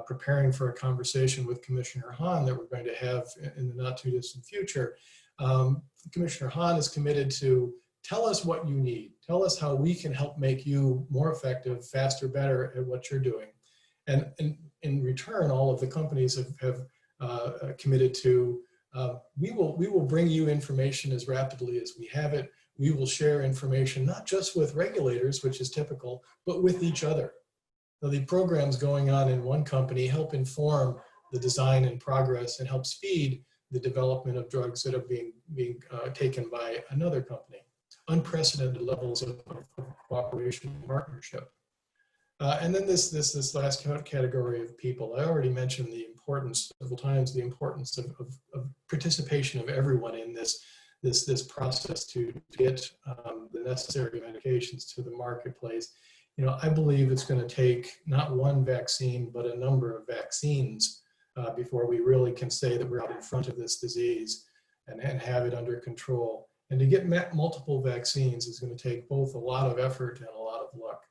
preparing for a conversation with Commissioner Hahn that we're going to have in the not too distant future. Commissioner Hahn is committed to tell us what you need. Tell us how we can help make you more effective, faster, better at what you're doing. And in return, all of the companies have committed to, we will bring you information as rapidly as we have it. We will share information, not just with regulators, which is typical, but with each other. So the programs going on in one company help inform the design and progress and help speed the development of drugs that are being taken by another company. Unprecedented levels of cooperation and partnership. And then this last category of people, I already mentioned the importance several times, the importance of participation of everyone in this process to get the necessary medications to the marketplace. You know, I believe it's going to take not one vaccine, but a number of vaccines before we really can say that we're out in front of this disease and have it under control. And to get multiple vaccines is going to take both a lot of effort and a lot of luck.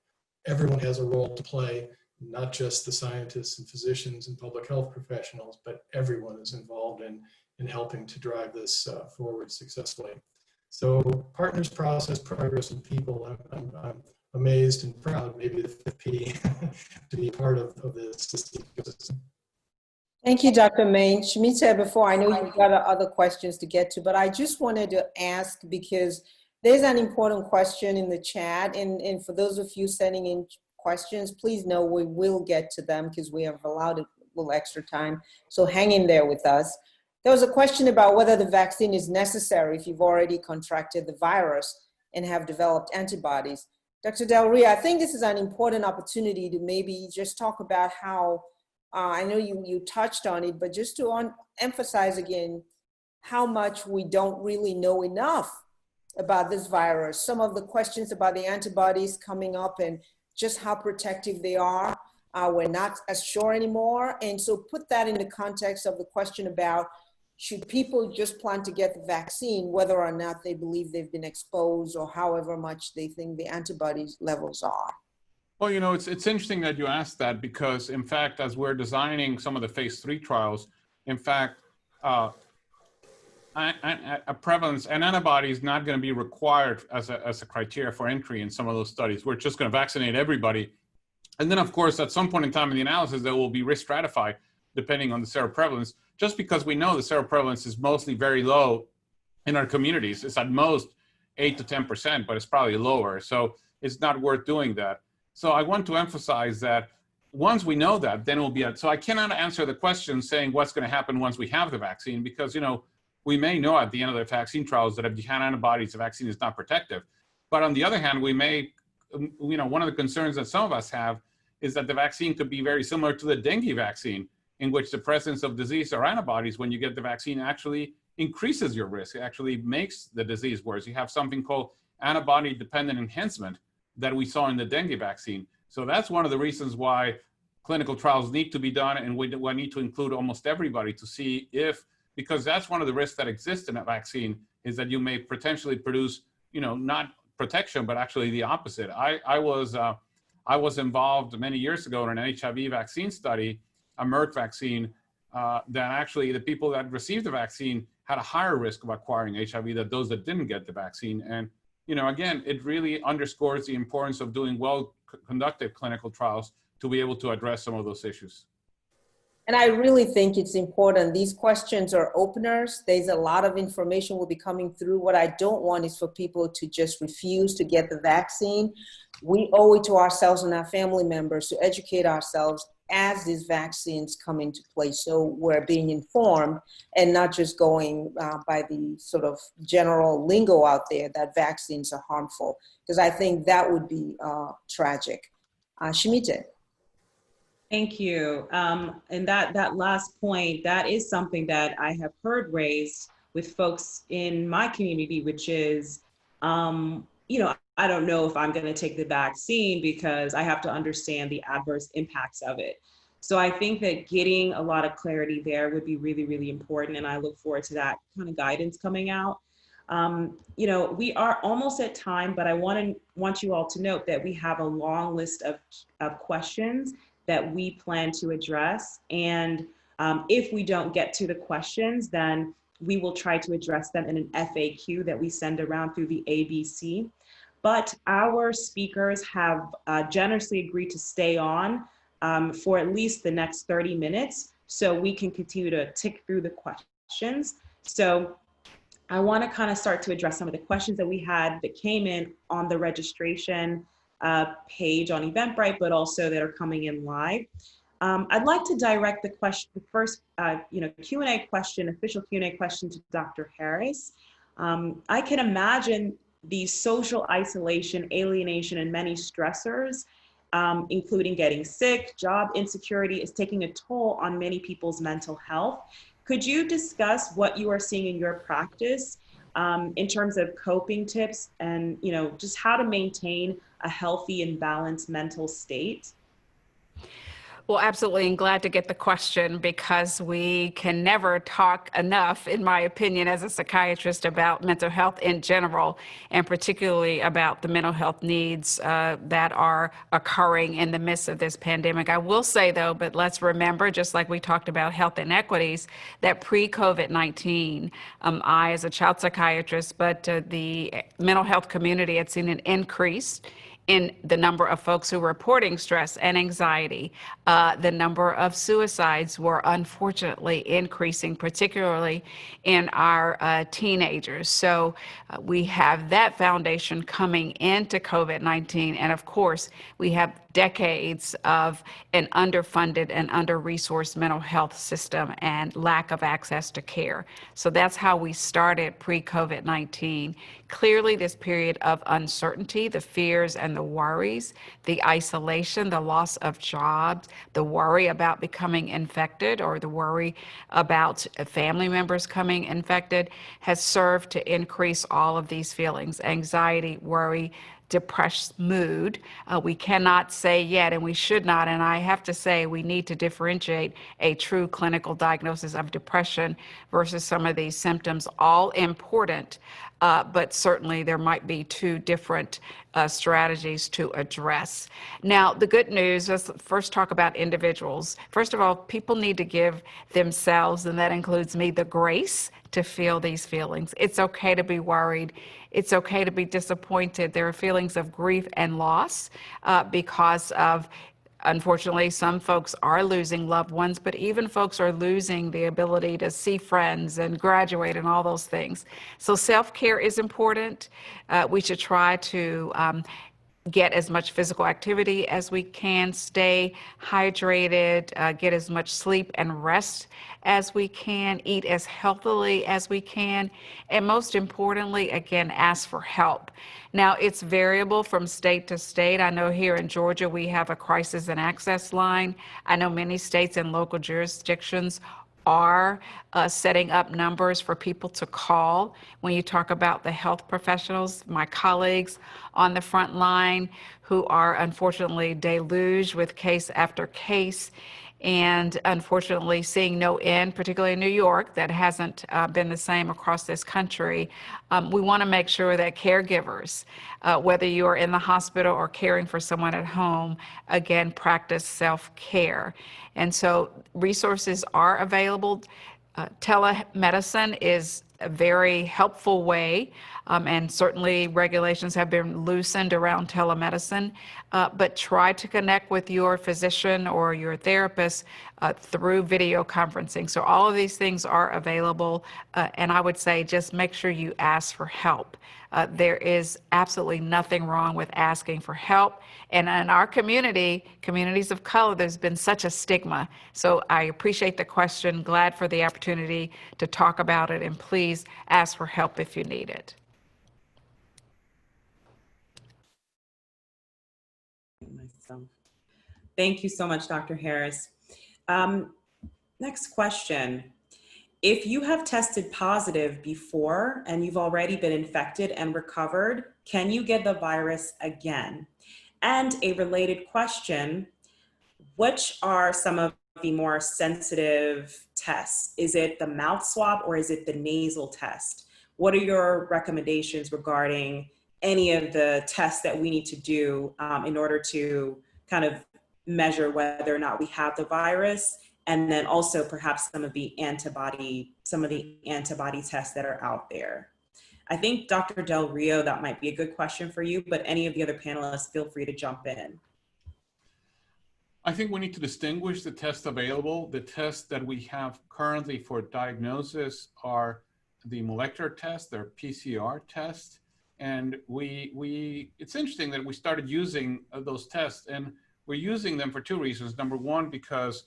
Everyone has a role to play, not just the scientists and physicians and public health professionals, but everyone is involved in helping to drive this forward successfully. So partners, process, progress, and people, I'm amazed and proud, maybe the fifth P, to be part of this ecosystem. Thank you, Dr. Main. Shmita, before, I know you've got other questions to get to, but I just wanted to ask because there's an important question in the chat, and for those of you sending in questions, please know we will get to them because we have allowed a little extra time, so hang in there with us. There was a question about whether the vaccine is necessary if you've already contracted the virus and have developed antibodies. Dr. Del Rio, I think this is an important opportunity to maybe just talk about how, I know you touched on it, but just to emphasize again how much we don't really know enough about this virus. Some of the questions about the antibodies coming up and just how protective they are, we're not as sure anymore. And so put that in the context of the question about should people just plan to get the vaccine, whether or not they believe they've been exposed or however much they think the antibodies levels are. Well, you know, it's interesting that you asked that because, in fact, as we're designing some of the phase 3 trials, in fact, a prevalence, an antibody is not going to be required as a criteria for entry in some of those studies. We're just going to vaccinate everybody. And then, of course, at some point in time in the analysis, there will be risk stratified depending on the seroprevalence. Just because we know the seroprevalence is mostly very low in our communities, it's at most 8 to 10%, but it's probably lower. So it's not worth doing that. So I want to emphasize that once we know that, then it will be, so I cannot answer the question saying what's going to happen once we have the vaccine, because, you know, we may know at the end of the vaccine trials that if you have antibodies, the vaccine is not protective. But on the other hand, we may, you know, one of the concerns that some of us have is that the vaccine could be very similar to the dengue vaccine, in which the presence of disease or antibodies when you get the vaccine actually increases your risk. It actually makes the disease worse. You have something called antibody-dependent enhancement that we saw in the dengue vaccine. So that's one of the reasons why clinical trials need to be done, and we need to include almost everybody to see if, because that's one of the risks that exist in a vaccine, is that you may potentially produce, you know, not protection, but actually the opposite. I I was involved many years ago in an HIV vaccine study, a Merck vaccine, that actually the people that received the vaccine had a higher risk of acquiring HIV than those that didn't get the vaccine. And, again, it really underscores the importance of doing well-conducted clinical trials to be able to address some of those issues. And I really think it's important. These questions are openers. There's a lot of information will be coming through. What I don't want is for people to just refuse to get the vaccine. We owe it to ourselves and our family members to educate ourselves as these vaccines come into play, so we're being informed and not just going by the sort of general lingo out there that vaccines are harmful, because I think that would be tragic. Shimite. Thank you. And that last point, that is something that I have heard raised with folks in my community, which is, I don't know if I'm going to take the vaccine because I have to understand the adverse impacts of it. So I think that getting a lot of clarity there would be really, really important. And I look forward to that kind of guidance coming out. We are almost at time, but I want you all to note that we have a long list of questions that we plan to address. And if we don't get to the questions, then we will try to address them in an FAQ that we send around through the ABC. But our speakers have generously agreed to stay on for at least the next 30 minutes, so we can continue to tick through the questions. So I want to kind of start to address some of the questions that we had that came in on the registration page on Eventbrite, but also that are coming in live. I'd like to direct the first Q&A question, official Q&A question to Dr. Harris. I can imagine the social isolation, alienation, and many stressors, including getting sick, job insecurity, is taking a toll on many people's mental health. Could you discuss what you are seeing in your practice in terms of coping tips and just how to maintain a healthy and balanced mental state? Well, absolutely, and glad to get the question, because we can never talk enough, in my opinion, as a psychiatrist, about mental health in general, and particularly about the mental health needs that are occurring in the midst of this pandemic. I will say, though, but let's remember, just like we talked about health inequities, that pre-COVID-19, I, as a child psychiatrist, but the mental health community had seen an increase in the number of folks who were reporting stress and anxiety. The number of suicides were unfortunately increasing, particularly in our teenagers. So we have that foundation coming into COVID-19. And of course, we have decades of an underfunded and under-resourced mental health system and lack of access to care. So that's how we started pre-COVID-19. Clearly, this period of uncertainty, the fears and the worries, the isolation, the loss of jobs, the worry about becoming infected, or the worry about family members coming infected, has served to increase all of these feelings: anxiety, worry, depressed mood. We cannot say yet, and we should not, and I have to say we need to differentiate a true clinical diagnosis of depression versus some of these symptoms, all important, but certainly there might be two different strategies to address. Now, the good news, let's first talk about individuals. First of all, people need to give themselves, and that includes me, the grace to feel these feelings. It's okay to be worried. It's okay to be disappointed. There are feelings of grief and loss because of, unfortunately, some folks are losing loved ones, but even folks are losing the ability to see friends and graduate and all those things. So self-care is important. We should try to get as much physical activity as we can, stay hydrated, get as much sleep and rest as we can, eat as healthily as we can, and most importantly, again, ask for help. Now, it's variable from state to state. I know here in Georgia we have a crisis and access line. I know many states and local jurisdictions are setting up numbers for people to call when you talk about the health professionals, my colleagues on the front line who are unfortunately deluged with case after case. and unfortunately seeing no end, particularly in New York. That hasn't been the same across this country. We want to make sure that caregivers, whether you are in the hospital or caring for someone at home, again, practice self-care. And so resources are available. Telemedicine is a very helpful way, and certainly regulations have been loosened around telemedicine, but try to connect with your physician or your therapist through video conferencing. So all of these things are available, and I would say just make sure you ask for help. There is absolutely nothing wrong with asking for help. And in our community, communities of color, there's been such a stigma. So I appreciate the question, glad for the opportunity to talk about it, and please ask for help if you need it. Thank you so much, Dr. Harris. Next question. If you have tested positive before and you've already been infected and recovered, can you get the virus again? And a related question, which are some of the more sensitive tests? Is it the mouth swab or is it the nasal test? What are your recommendations regarding any of the tests that we need to do in order to kind of measure whether or not we have the virus? And then also perhaps some of the antibody tests that are out there. I think Dr. Del Rio, that might be a good question for you, but any of the other panelists, feel free to jump in. I think we need to distinguish the tests available. The tests that we have currently for diagnosis are the molecular tests, they're PCR tests. And it's interesting that we started using those tests, and we're using them for two reasons. Number one, because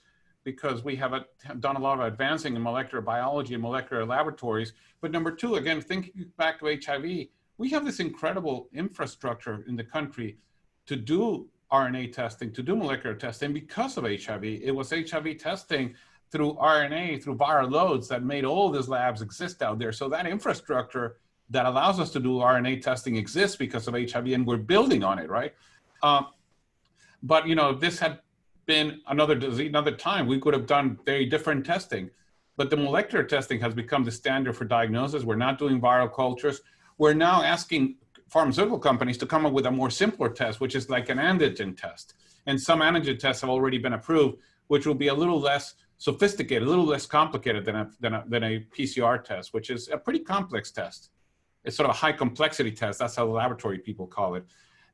we have done a lot of advancing in molecular biology and molecular laboratories. But number two, again, thinking back to HIV, we have this incredible infrastructure in the country to do RNA testing, to do molecular testing because of HIV. It was HIV testing through RNA, through viral loads that made all these labs exist out there. So that infrastructure that allows us to do RNA testing exists because of HIV, and we're building on it, right? But you know, if this had been another disease, another time, we could have done very different testing. But the molecular testing has become the standard for diagnosis. We're not doing viral cultures. We're now asking pharmaceutical companies to come up with a more simpler test, which is like an antigen test. And some antigen tests have already been approved, which will be a little less sophisticated, a little less complicated than a PCR test, which is a pretty complex test. It's sort of a high complexity test. That's how the laboratory people call it.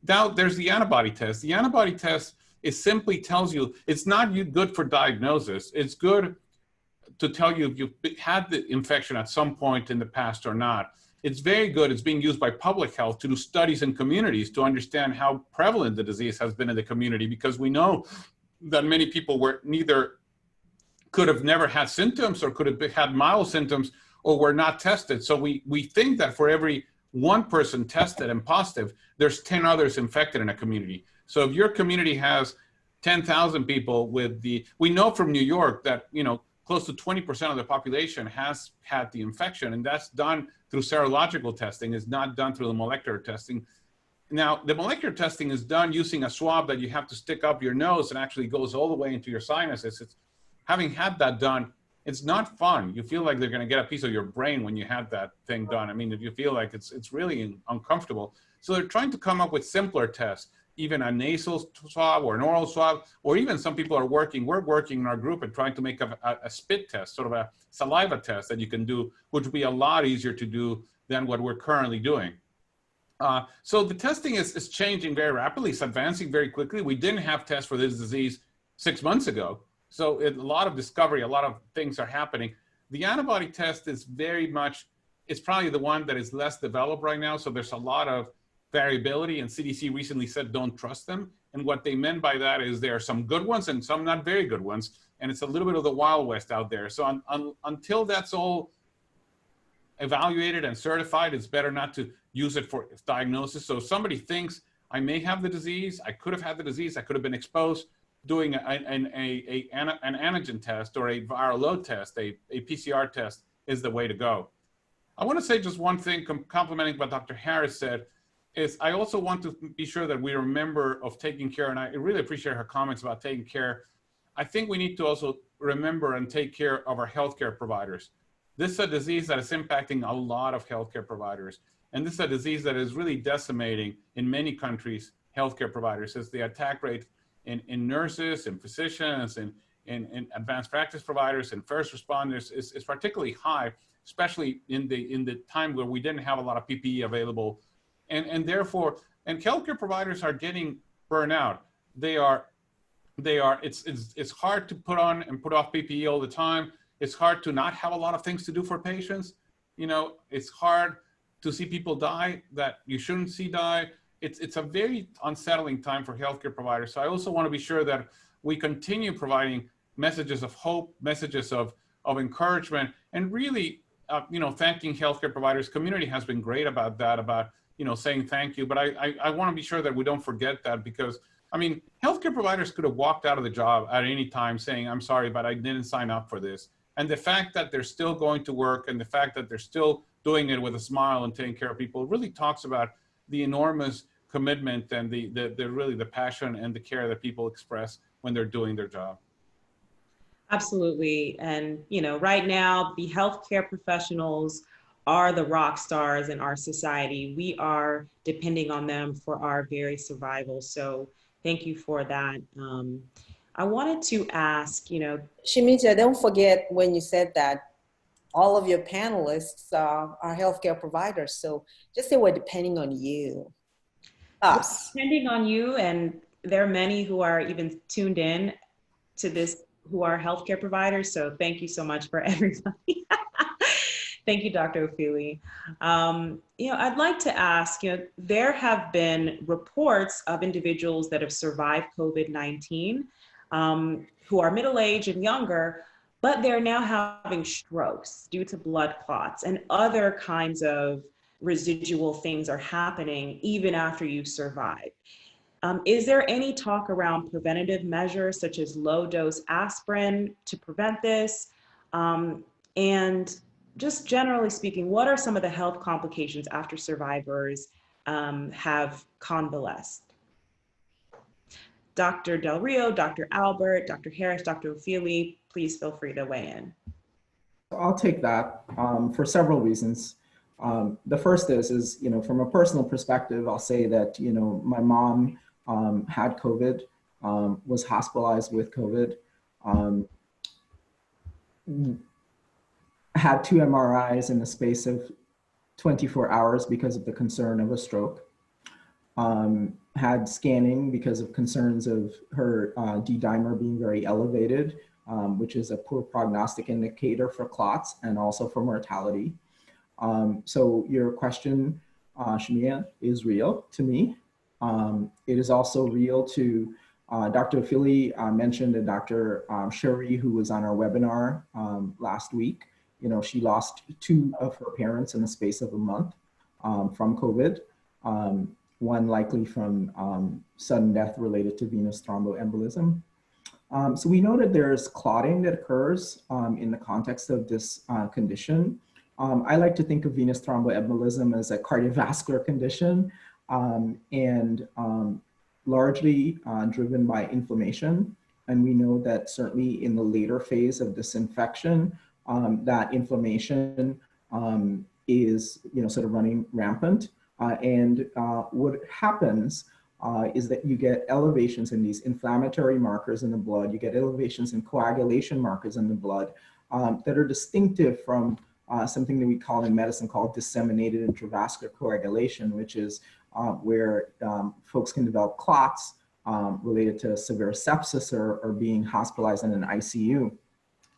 Now there's the antibody test. The antibody test, it simply tells you, it's not good for diagnosis. It's good to tell you if you've had the infection at some point in the past or not. It's very good. It's being used by public health to do studies in communities to understand how prevalent the disease has been in the community, because we know that many people could have never had symptoms or could have had mild symptoms or were not tested. So we think that for every one person tested and positive, there's 10 others infected in a community. So if your community has 10,000 people we know from New York that, you know, close to 20% of the population has had the infection, and that's done through serological testing. It's not done through the molecular testing. Now, the molecular testing is done using a swab that you have to stick up your nose and actually goes all the way into your sinuses. Having had that done, it's not fun. You feel like they're going to get a piece of your brain when you had that thing done. I mean, if you feel like it's really uncomfortable. So they're trying to come up with simpler tests, even a nasal swab or an oral swab, or even some people we're working in our group and trying to make a spit test, sort of a saliva test that you can do, which would be a lot easier to do than what we're currently doing. So the testing is changing very rapidly. It's advancing very quickly. We didn't have tests for this disease 6 months ago. So a lot of discovery, a lot of things are happening. The antibody test is it's probably the one that is less developed right now. So there's a lot of variability, and CDC recently said don't trust them. And what they meant by that is there are some good ones and some not very good ones. And it's a little bit of the Wild West out there. So until that's all evaluated and certified, it's better not to use it for diagnosis. So if somebody thinks I may have the disease, I could have had the disease, I could have been exposed, doing an antigen test or a viral load test, a PCR test is the way to go. I want to say just one thing, complimenting what Dr. Harris said, is I also want to be sure that we remember of taking care, and I really appreciate her comments about taking care. I think we need to also remember and take care of our healthcare providers. This is a disease that is impacting a lot of healthcare providers. And this is a disease that is really decimating in many countries, healthcare providers. As the attack rate in nurses and physicians and in advanced practice providers and first responders is particularly high, especially in the time where we didn't have a lot of PPE available. And therefore, and healthcare providers are getting burned out. It's hard to put on and put off PPE all the time. It's hard to not have a lot of things to do for patients. You know, it's hard to see people die that you shouldn't see die. It's a very unsettling time for healthcare providers. So I also want to be sure that we continue providing messages of hope, messages of encouragement, and really, thanking healthcare providers. Community has been great about that, about, saying thank you. But I want to be sure that we don't forget that, because, I mean, healthcare providers could have walked out of the job at any time saying, I'm sorry, but I didn't sign up for this. And the fact that they're still going to work and the fact that they're still doing it with a smile and taking care of people really talks about the enormous commitment and the really the passion and the care that people express when they're doing their job. Absolutely. And, right now, the healthcare professionals are the rock stars in our society. We are depending on them for our very survival. So thank you for that. I wanted to ask, Shimita, don't forget when you said that all of your panelists are healthcare providers. So just say we're depending on you, us. Depending on you, and there are many who are even tuned in to this who are healthcare providers. So thank you so much for everybody. Thank you, Dr. Ofili. I'd like to ask, there have been reports of individuals that have survived COVID-19 who are middle-aged and younger, but they're now having strokes due to blood clots, and other kinds of residual things are happening even after you survive. Is there any talk around preventative measures such as low-dose aspirin to prevent this? And just generally speaking, what are some of the health complications after survivors have convalesced? Dr. Del Rio, Dr. Albert, Dr. Harris, Dr. Ofili, please feel free to weigh in. I'll take that for several reasons. The first is, from a personal perspective, I'll say that, my mom had COVID, was hospitalized with COVID, had 2 MRIs in the space of 24 hours because of the concern of a stroke, had scanning because of concerns of her D-dimer being very elevated, which is a poor prognostic indicator for clots and also for mortality. So your question, Shamia, is real to me. It is also real to Dr. Ofili mentioned and Dr. Sherry, who was on our webinar last week. She lost 2 of her parents in the space of a month from COVID. One likely from sudden death related to venous thromboembolism. So we know that there's clotting that occurs in the context of this condition. I like to think of venous thromboembolism as a cardiovascular condition and largely driven by inflammation. And we know that certainly in the later phase of this infection, that inflammation is sort of running rampant. And what happens is that you get elevations in these inflammatory markers in the blood, you get elevations in coagulation markers in the blood that are distinctive from something that we call in medicine called disseminated intravascular coagulation, which is where folks can develop clots related to severe sepsis or being hospitalized in an ICU.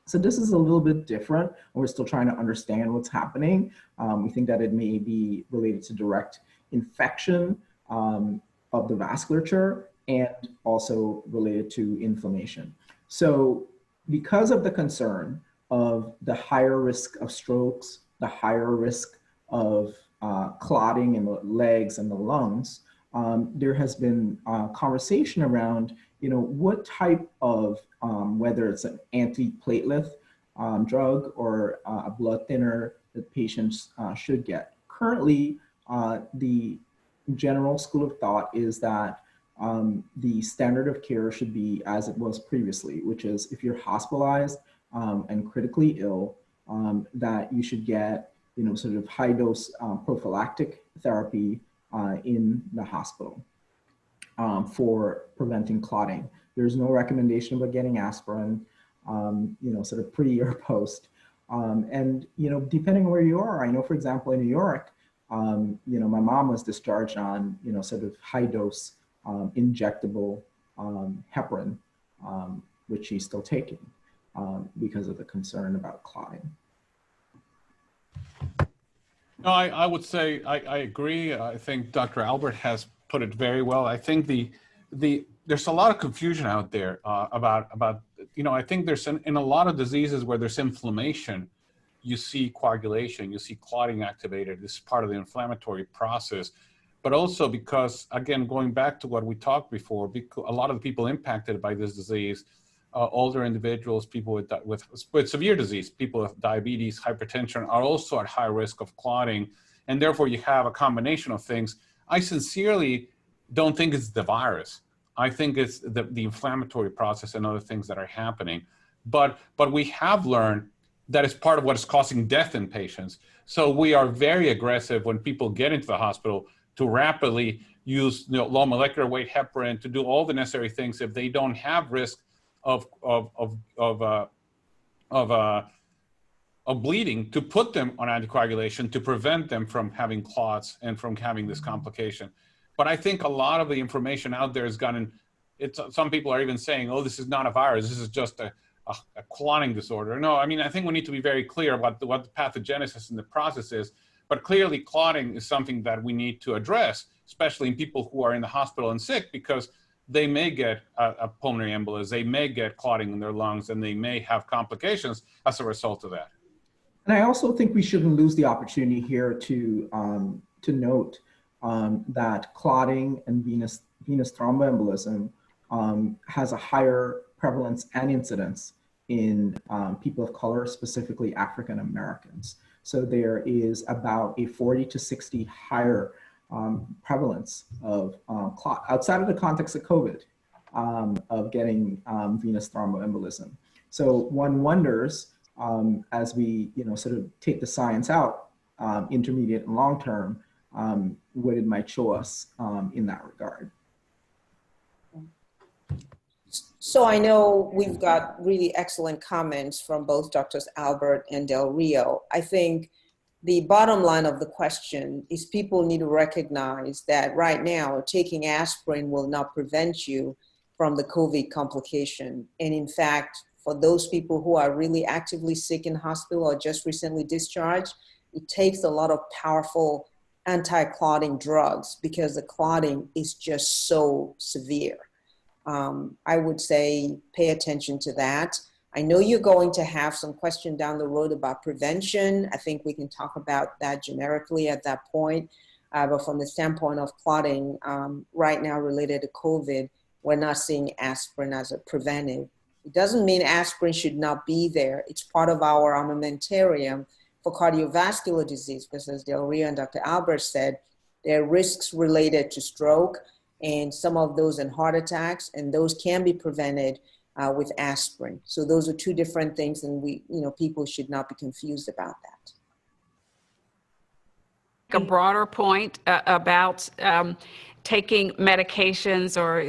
So this is a little bit different, and we're still trying to understand what's happening. We think that it may be related to direct infection of the vasculature and also related to inflammation. So because of the concern of the higher risk of strokes, the higher risk of clotting in the legs and the lungs, there has been conversation around, what type of, whether it's an antiplatelet drug or a blood thinner that patients should get. Currently, the general school of thought is that the standard of care should be as it was previously, which is if you're hospitalized and critically ill, that you should get, sort of high dose prophylactic therapy in the hospital for preventing clotting. There's no recommendation about getting aspirin, sort of pre or post. And, depending on where you are, I know, for example, in New York, my mom was discharged on, sort of high dose injectable heparin, which she's still taking because of the concern about clotting. No, I would say I agree. I think Dr. Albert has put it very well. I think there's a lot of confusion out there about I think there's in a lot of diseases where there's inflammation, you see coagulation, you see clotting activated. This is part of the inflammatory process. But also because, again, going back to what we talked before, because a lot of the people impacted by this disease, older individuals, people with severe disease, people with diabetes, hypertension, are also at high risk of clotting. And therefore, you have a combination of things. I sincerely don't think it's the virus. I think it's the inflammatory process and other things that are happening. But we have learned that is part of what is causing death in patients. So we are very aggressive when people get into the hospital to rapidly use low molecular weight heparin, to do all the necessary things if they don't have risk of bleeding, to put them on anticoagulation to prevent them from having clots and from having this complication. But I think a lot of the information out there has gotten, some people are even saying, oh, this is not a virus, this is just a clotting disorder. No, I mean, I think we need to be very clear about what the pathogenesis and the process is. But clearly, clotting is something that we need to address, especially in people who are in the hospital and sick, because they may get a pulmonary embolism, they may get clotting in their lungs, and they may have complications as a result of that. And I also think we shouldn't lose the opportunity here to note that clotting and venous thromboembolism has a higher prevalence and incidence in people of color, specifically African Americans. So there is about a 40 to 60 higher prevalence of clot outside of the context of COVID of getting venous thromboembolism. So one wonders, as we sort of take the science out, intermediate and long term, what it might show us in that regard. So I know we've got really excellent comments from both Drs. Albert and Del Rio. I think the bottom line of the question is people need to recognize that right now taking aspirin will not prevent you from the COVID complication. And in fact, for those people who are really actively sick in hospital or just recently discharged, it takes a lot of powerful anti-clotting drugs because the clotting is just so severe. I would say pay attention to that. I know you're going to have some question down the road about prevention. I think we can talk about that generically at that point. But from the standpoint of clotting, right now related to COVID, we're not seeing aspirin as a preventive. It doesn't mean aspirin should not be there. It's part of our armamentarium for cardiovascular disease, because as Del Rio and Dr. Albert said, there are risks related to stroke and some of those in heart attacks, and those can be prevented with aspirin. So those are two different things, and people should not be confused about that. A broader point about taking medications or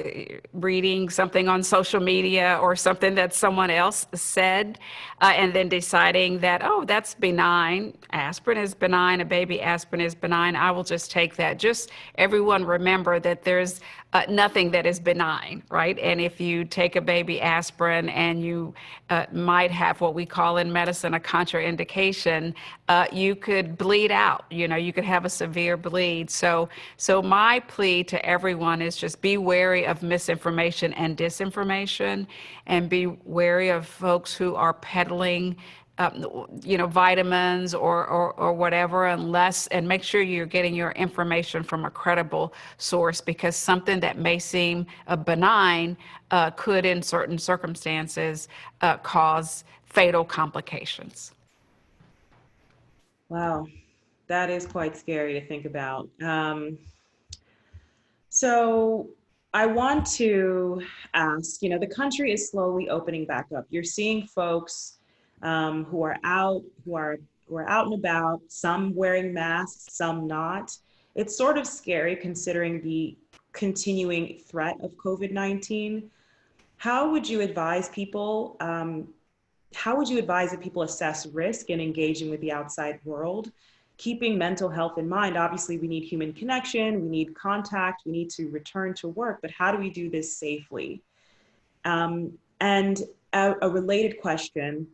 reading something on social media or something that someone else said, and then deciding that, oh, that's benign. Aspirin is benign. A baby aspirin is benign. I will just take that. Just everyone remember that there's nothing that is benign, right? And if you take a baby aspirin and you might have what we call in medicine a contraindication, you could bleed out. You could have a severe bleed. So my plea to everyone is just be wary of misinformation and disinformation, and be wary of folks who are peddling vitamins or whatever, and make sure you're getting your information from a credible source, because something that may seem benign could in certain circumstances cause fatal complications. Wow, that is quite scary to think about. So I want to ask, the country is slowly opening back up. You're seeing folks who are out and about, some wearing masks, some not. It's sort of scary considering the continuing threat of COVID-19. How would you advise people? How would you advise that people assess risk in engaging with the outside world, keeping mental health in mind? Obviously, we need human connection, we need contact, we need to return to work, but how do we do this safely? And a related question,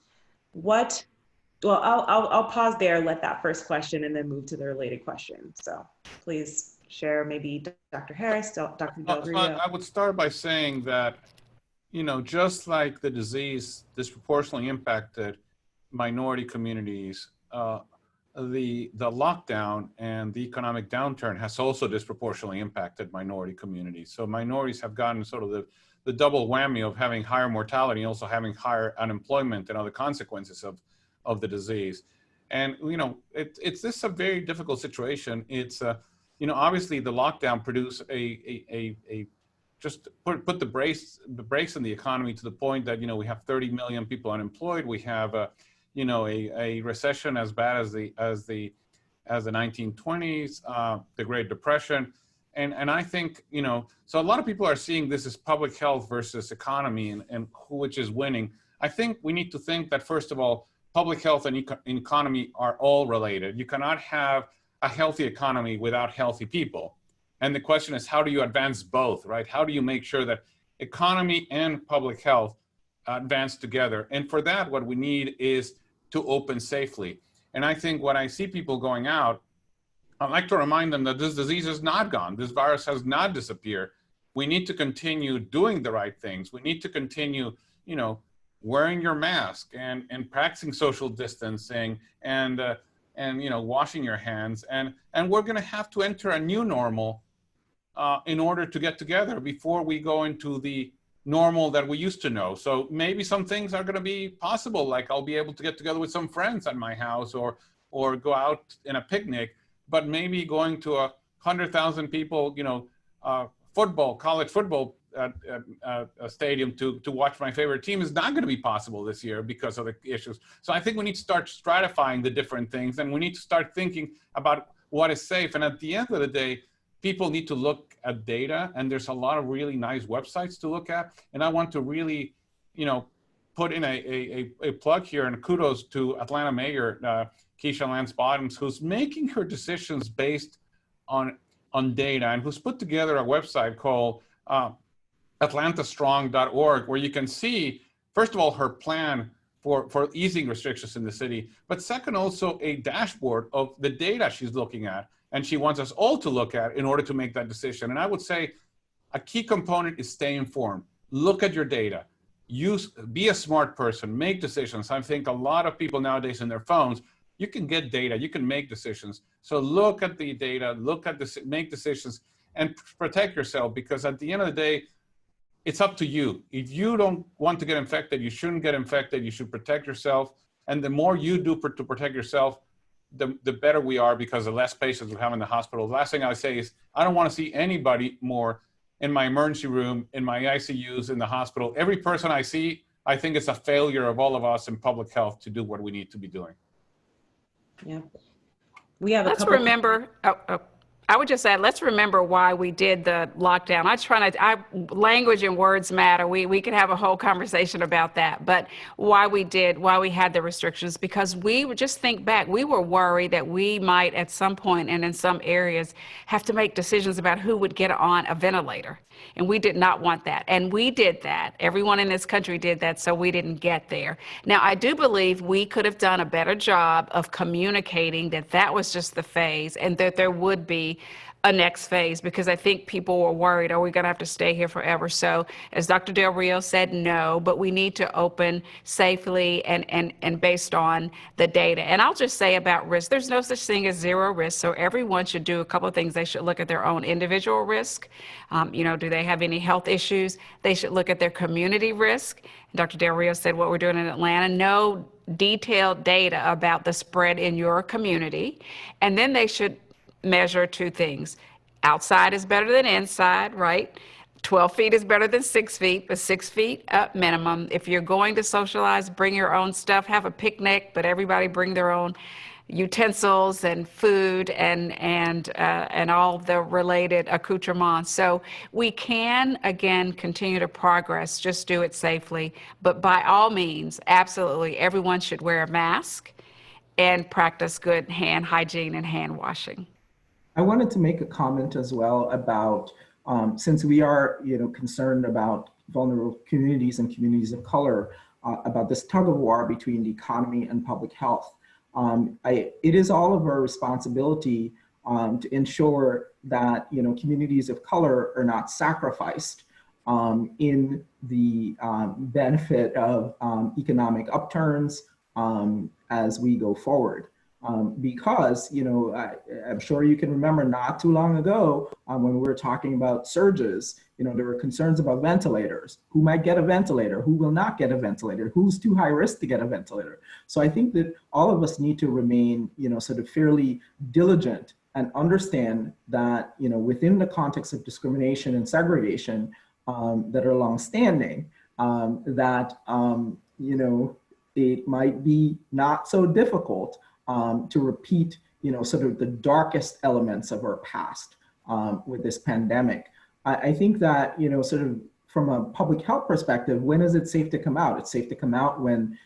I'll pause there, let that first question, and then move to the related question. So please share, maybe Dr. Harris, Dr. Del Rio. I would start by saying that, just like the disease disproportionately impacted minority communities, the lockdown and the economic downturn has also disproportionately impacted minority communities. So minorities have gotten sort of the double whammy of having higher mortality and also having higher unemployment and other consequences of the disease. And, this is a very difficult situation. It's, obviously the lockdown produced just put the brakes in the economy to the point that, we have 30 million people unemployed. We have a recession as bad as the 1920s, the Great Depression. And I think, so a lot of people are seeing this as public health versus economy and which is winning. I think we need to think that, first of all, public health and economy are all related. You cannot have a healthy economy without healthy people. And the question is, how do you advance both, right? How do you make sure that economy and public health advance together? And for that, what we need is to open safely. And I think when I see people going out, I'd like to remind them that this disease is not gone. This virus has not disappeared. We need to continue doing the right things. We need to continue, wearing your mask and practicing social distancing and washing your hands. And we're going to have to enter a new normal in order to get together before we go into the normal that we used to know. So maybe some things are going to be possible, like I'll be able to get together with some friends at my house or go out in a picnic, but maybe going to 100,000 people, college football stadium to watch my favorite team is not going to be possible this year because of the issues. So I think we need to start stratifying the different things, and we need to start thinking about what is safe. And at the end of the day, people need to look at data, and there's a lot of really nice websites to look at. And I want to really, put in a plug here, and kudos to Atlanta Mayor Keisha Lance Bottoms, who's making her decisions based on data, and who's put together a website called atlantastrong.org, where you can see, first of all, her plan for easing restrictions in the city, but second, also a dashboard of the data she's looking at, and she wants us all to look at in order to make that decision. And I would say a key component is stay informed. Look at your data. Be a smart person, make decisions. I think a lot of people nowadays in their phones, you can get data, you can make decisions. So look at the data, make decisions, and protect yourself, because at the end of the day, it's up to you. If you don't want to get infected, you shouldn't get infected. You should protect yourself. And the more you do to protect yourself, the better we are, because the less patients we have in the hospital. The last thing I say is, I don't want to see anybody more in my emergency room, in my ICUs, in the hospital. Every person I see, I think it's a failure of all of us in public health to do what we need to be doing. Yeah. We have Let's remember, I would just add, let's remember why we did the lockdown. Language and words matter. We could have a whole conversation about that, but why we had the restrictions, because we would just think back, we were worried that we might at some point and in some areas have to make decisions about who would get on a ventilator. And we did not want that. And we did that. Everyone in this country did that, so we didn't get there. Now, I do believe we could have done a better job of communicating that that was just the phase and that there would be a next phase, because I think people were worried, are we going to have to stay here forever? So as Dr. Del Rio said, no, but we need to open safely and based on the data. And I'll just say about risk, there's no such thing as zero risk. So everyone should do a couple of things. They should look at their own individual risk. Do they have any health issues? They should look at their community risk. Dr. Del Rio said what we're doing in Atlanta, no detailed data about the spread in your community. And then they should measure two things. Outside is better than inside, right? 12 feet is better than 6 feet, but 6 feet up minimum. If you're going to socialize, bring your own stuff, have a picnic, but everybody bring their own utensils and food and all the related accoutrements. So we can, again, continue to progress, just do it safely. But by all means, absolutely, everyone should wear a mask and practice good hand hygiene and hand washing. I wanted to make a comment as well about, since we are, concerned about vulnerable communities and communities of color, about this tug of war between the economy and public health. It is all of our responsibility to ensure that communities of color are not sacrificed in the benefit of economic upturns as we go forward. Because, I'm sure you can remember not too long ago when we were talking about surges, there were concerns about ventilators. Who might get a ventilator? Who will not get a ventilator? Who's too high risk to get a ventilator? So I think that all of us need to remain, sort of fairly diligent and understand that, within the context of discrimination and segregation that are longstanding, that, it might be not so difficult to repeat, sort of the darkest elements of our past with this pandemic. I think that, sort of from a public health perspective, when is it safe to come out? It's safe to come out when,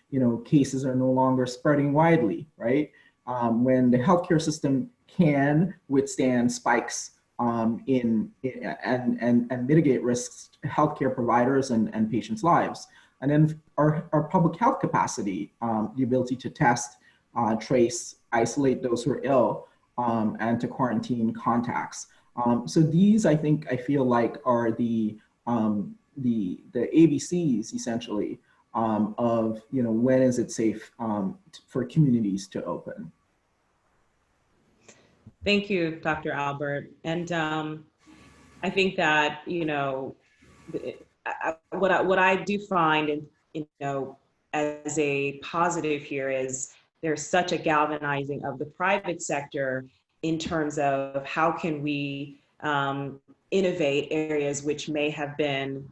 cases are no longer spreading widely, right? When the healthcare system can withstand spikes and mitigate risks to healthcare providers and patients' lives. And then our public health capacity, the ability to test, trace, isolate those who are ill, and to quarantine contacts. So these, I feel like are the ABCs essentially of when is it safe for communities to open. Thank you, Dr. Albert. And I think that what I do find, as a positive here is there's such a galvanizing of the private sector in terms of how can we innovate areas which may have been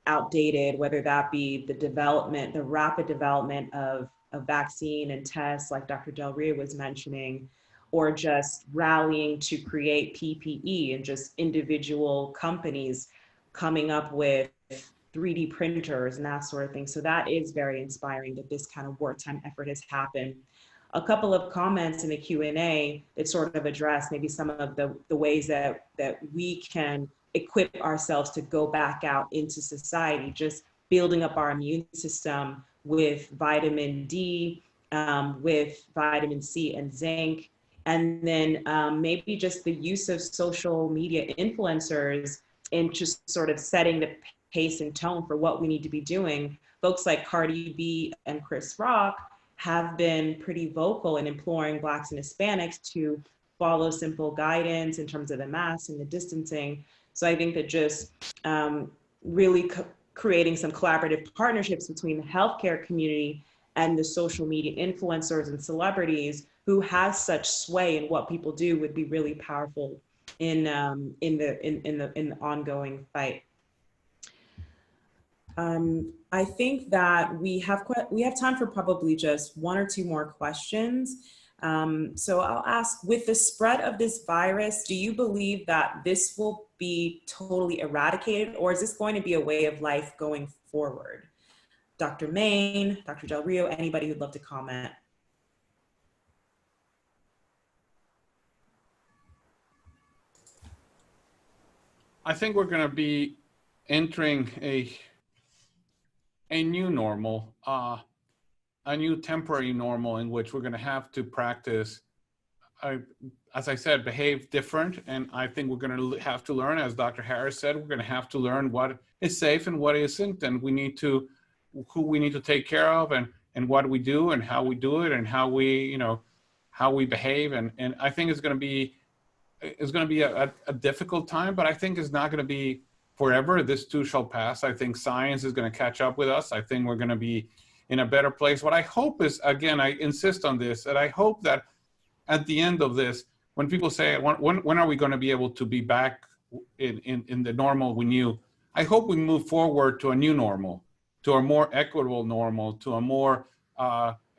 outdated, whether that be the rapid development of a vaccine and tests like Dr. Del Rio was mentioning, or just rallying to create PPE and just individual companies coming up with 3D printers and that sort of thing. So that is very inspiring that this kind of wartime effort has happened. A couple of comments in the Q&A that sort of address maybe some of the ways that we can equip ourselves to go back out into society, just building up our immune system with vitamin D, with vitamin C and zinc, and then maybe just the use of social media influencers in just sort of setting the pace and tone for what we need to be doing. Folks like Cardi B and Chris Rock have been pretty vocal in imploring Blacks and Hispanics to follow simple guidance in terms of the mask and the distancing. So I think that just really creating some collaborative partnerships between the healthcare community and the social media influencers and celebrities who have such sway in what people do would be really powerful in the ongoing fight. I think that we have time for probably just one or two more questions. So I'll ask, with the spread of this virus, do you believe that this will be totally eradicated, or is this going to be a way of life going forward? Dr. Main, Dr. Del Rio, anybody who'd love to comment? I think we're going to be entering a new normal, a new temporary normal in which we're going to have to practice, as I said, behave different. And I think we're going to have to learn, as Dr. Harris said, we're going to have to learn what is safe and what isn't. And we need to, who we need to take care of and what we do and how we do it and how we, how we behave. And I think it's going to be a difficult time, but I think it's not going to be forever. This too shall pass. I think science is going to catch up with us. I think we're going to be in a better place. What I hope is, again, I insist on this, that I hope that at the end of this, when people say, when are we going to be able to be back in the normal we knew. I hope we move forward to a new normal, to a more equitable normal, to a more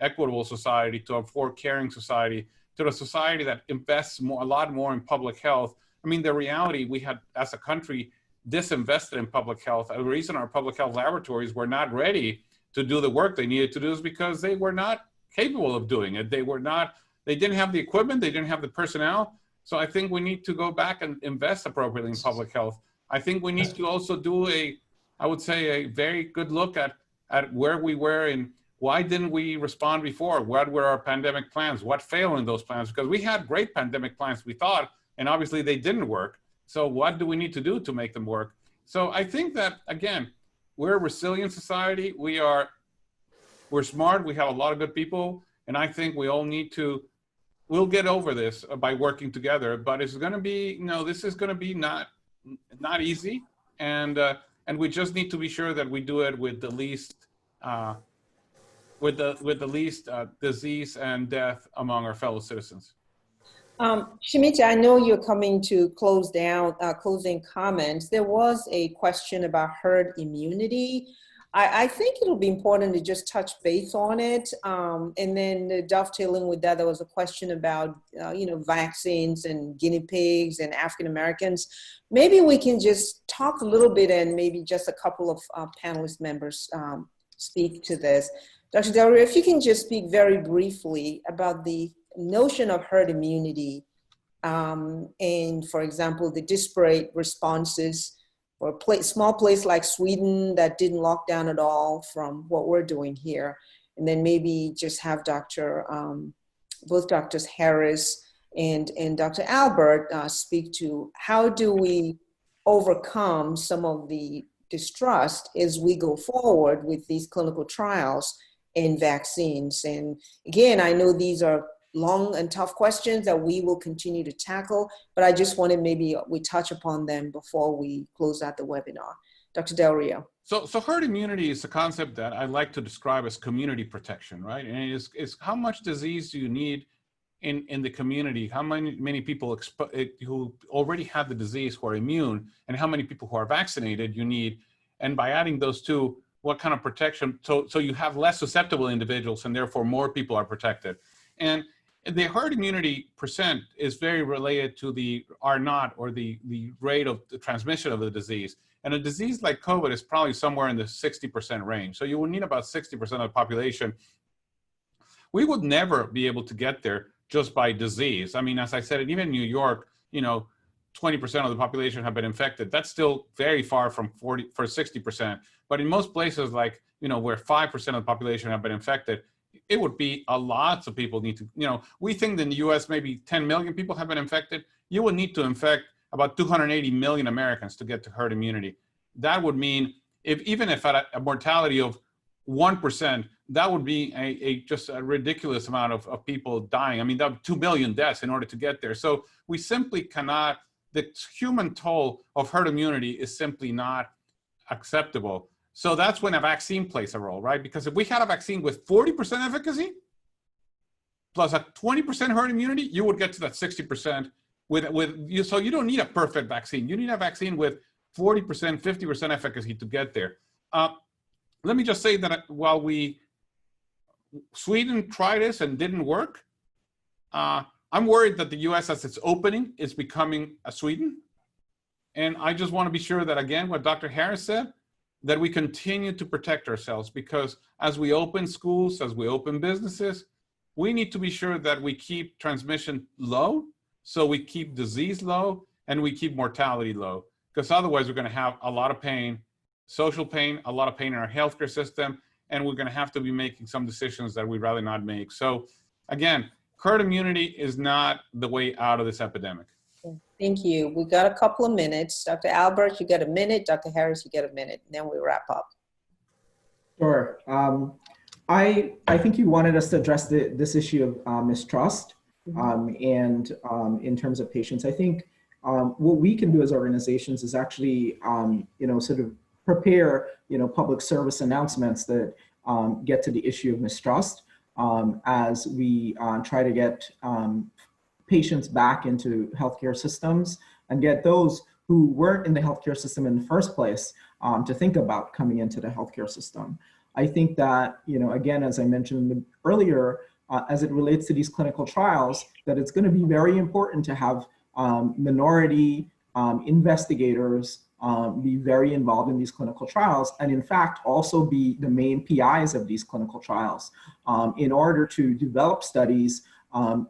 equitable society, to a more caring society, to a society that invests a lot more in public health. I mean, the reality we had as a country disinvested in public health. The reason our public health laboratories were not ready to do the work they needed to do is because they were not capable of doing it. They didn't have the equipment, they didn't have the personnel. So I think we need to go back and invest appropriately in public health. I think we need to also do I would say, a very good look at where we were and why didn't we respond before? What were our pandemic plans? What failed in those plans? Because we had great pandemic plans, we thought, and obviously they didn't work. So what do we need to do to make them work? So I think that, again, we're a resilient society. We're smart, we have a lot of good people, and I think we all need to, we'll get over this by working together, but it's gonna be, this is gonna be not easy, and we just need to be sure that we do it with the least, disease and death among our fellow citizens. Shimita, I know you're coming to close down, closing comments. There was a question about herd immunity. I think it'll be important to just touch base on it. And then dovetailing with that, there was a question about, vaccines and guinea pigs and African Americans. Maybe we can just talk a little bit and maybe just a couple of panelist members speak to this. Dr. Del Rio, if you can just speak very briefly about the notion of herd immunity and, for example, the disparate responses or small place like Sweden that didn't lock down at all from what we're doing here. And then maybe just have both Drs. Harris and Dr. Albert speak to how do we overcome some of the distrust as we go forward with these clinical trials and vaccines. And again, I know these are long and tough questions that we will continue to tackle, but I just wanted maybe we touch upon them before we close out the webinar. Dr. Del Rio. So herd immunity is a concept that I like to describe as community protection, right? And it's how much disease do you need in the community? How many people who already have the disease who are immune, and how many people who are vaccinated you need? And by adding those two, what kind of protection? So you have less susceptible individuals, and therefore more people are protected. And the herd immunity percent is very related to the R0, or the rate of the transmission of the disease. And a disease like COVID is probably somewhere in the 60% range. So you will need about 60% of the population. We would never be able to get there just by disease. I mean, as I said, even in New York, 20% of the population have been infected. That's still very far from 60%. But in most places, like, where 5% of the population have been infected, it would be a lot of people need to, we think that in the US, maybe 10 million people have been infected. You would need to infect about 280 million Americans to get to herd immunity. That would mean even if at a mortality of 1%, that would be just a ridiculous amount of people dying. I mean, that 2 million deaths in order to get there. So we simply cannot, the human toll of herd immunity is simply not acceptable. So that's when a vaccine plays a role, right? Because if we had a vaccine with 40% efficacy plus a 20% herd immunity, you would get to that 60% so you don't need a perfect vaccine. You need a vaccine with 40%, 50% efficacy to get there. Let me just say that while Sweden tried this and didn't work, I'm worried that the US, as it's opening, is becoming a Sweden. And I just want to be sure that, again, what Dr. Harris said, that we continue to protect ourselves, because as we open schools, as we open businesses, we need to be sure that we keep transmission low, so we keep disease low, and we keep mortality low, because otherwise we're going to have a lot of pain, social pain, a lot of pain in our healthcare system, and we're going to have to be making some decisions that we'd rather not make. So again, herd immunity is not the way out of this epidemic. Thank you. We got a couple of minutes. Dr. Albert, you get a minute. Dr. Harris, you get a minute. And then we wrap up. Sure. I think you wanted us to address this issue of mistrust and in terms of patients. I think what we can do as organizations is actually, sort of prepare, public service announcements that get to the issue of mistrust as we try to get patients back into healthcare systems and get those who weren't in the healthcare system in the first place to think about coming into the healthcare system. I think that, again, as I mentioned earlier, as it relates to these clinical trials, that it's going to be very important to have minority investigators be very involved in these clinical trials, and in fact also be the main PIs of these clinical trials in order to develop studies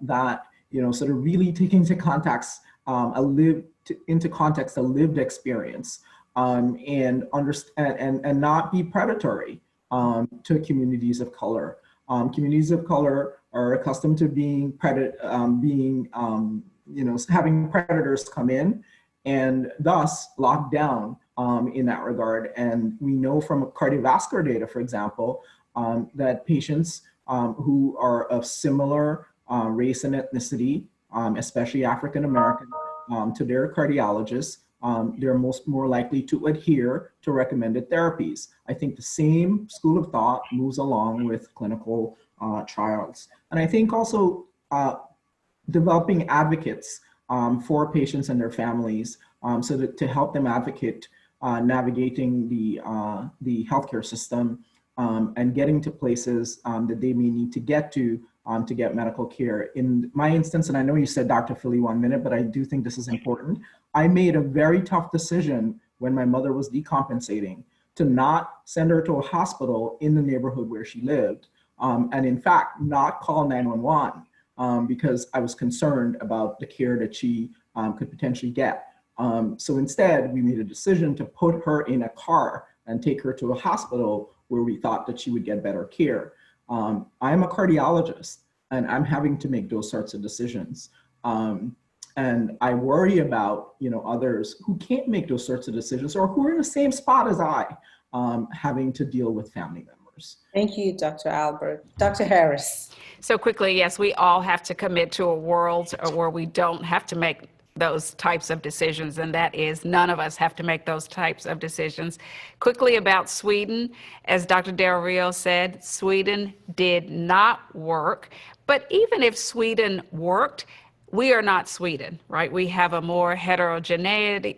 that sort of really take into context a lived experience and not be predatory to communities of color. Communities of color are accustomed to being having predators come in and thus locked down in that regard. And we know from cardiovascular data, for example, that patients who are of similar race and ethnicity, especially African American, to their cardiologists, they're more likely to adhere to recommended therapies. I think the same school of thought moves along with clinical trials. And I think also developing advocates for patients and their families so that to help them advocate navigating the healthcare system and getting to places that they may need to get medical care. In my instance, and I know you said Dr. Philly 1 minute, but I do think this is important. I made a very tough decision when my mother was decompensating to not send her to a hospital in the neighborhood where she lived, and in fact, not call 911 because I was concerned about the care that she could potentially get. So instead, we made a decision to put her in a car and take her to a hospital where we thought that she would get better care. I'm a cardiologist, and I'm having to make those sorts of decisions. And I worry about others who can't make those sorts of decisions or who are in the same spot as I, having to deal with family members. Thank you, Dr. Albert. Dr. Harris. So quickly, yes, we all have to commit to a world where we don't have to make those types of decisions, and that is none of us have to make those types of decisions. Quickly about Sweden, as Dr. Del Rio said, Sweden did not work, but even if Sweden worked, we are not Sweden, right? We have a more heterogeneous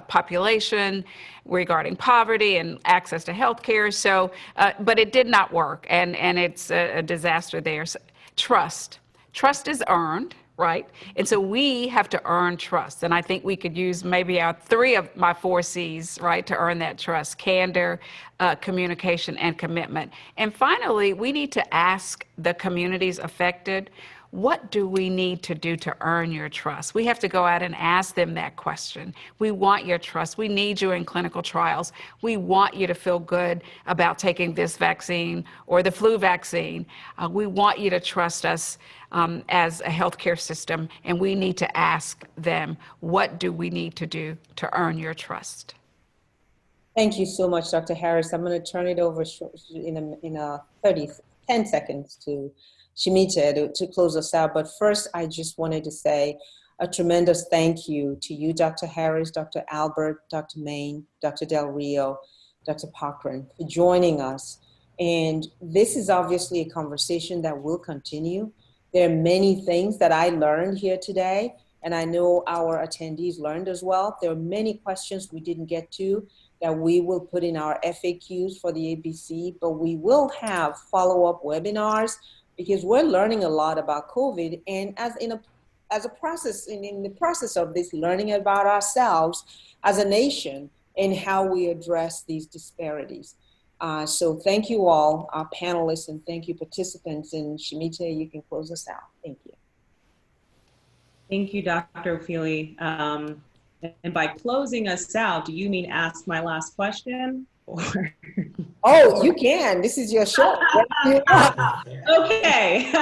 population regarding poverty and access to health care. So, but it did not work, and it's a disaster there. So, trust is earned, right? And so we have to earn trust. And I think we could use maybe our 3 of my 4 C's, right, to earn that trust: candor, communication, and commitment. And finally, we need to ask the communities affected, what do we need to do to earn your trust? We have to go out and ask them that question. We want your trust. We need you in clinical trials. We want you to feel good about taking this vaccine or the flu vaccine. We want you to trust us as a healthcare system, and we need to ask them, what do we need to do to earn your trust? Thank you so much, Dr. Harris. I'm going to turn it over in 10 seconds to Shimita to close us out. But first, I just wanted to say a tremendous thank you to you, Dr. Harris, Dr. Albert, Dr. Main, Dr. Del Rio, Dr. Cochran, for joining us. And this is obviously a conversation that will continue. There are many things that I learned here today, and I know our attendees learned as well. There are many questions we didn't get to that we will put in our FAQs for the ABC, but we will have follow-up webinars because we're learning a lot about COVID, and in the process of this, learning about ourselves as a nation and how we address these disparities. So thank you all, our panelists, and thank you participants. And Shimita, you can close us out. Thank you. Thank you, Dr. Feely. And by closing us out, do you mean ask my last question? Or? Oh, you can. This is your show. Okay.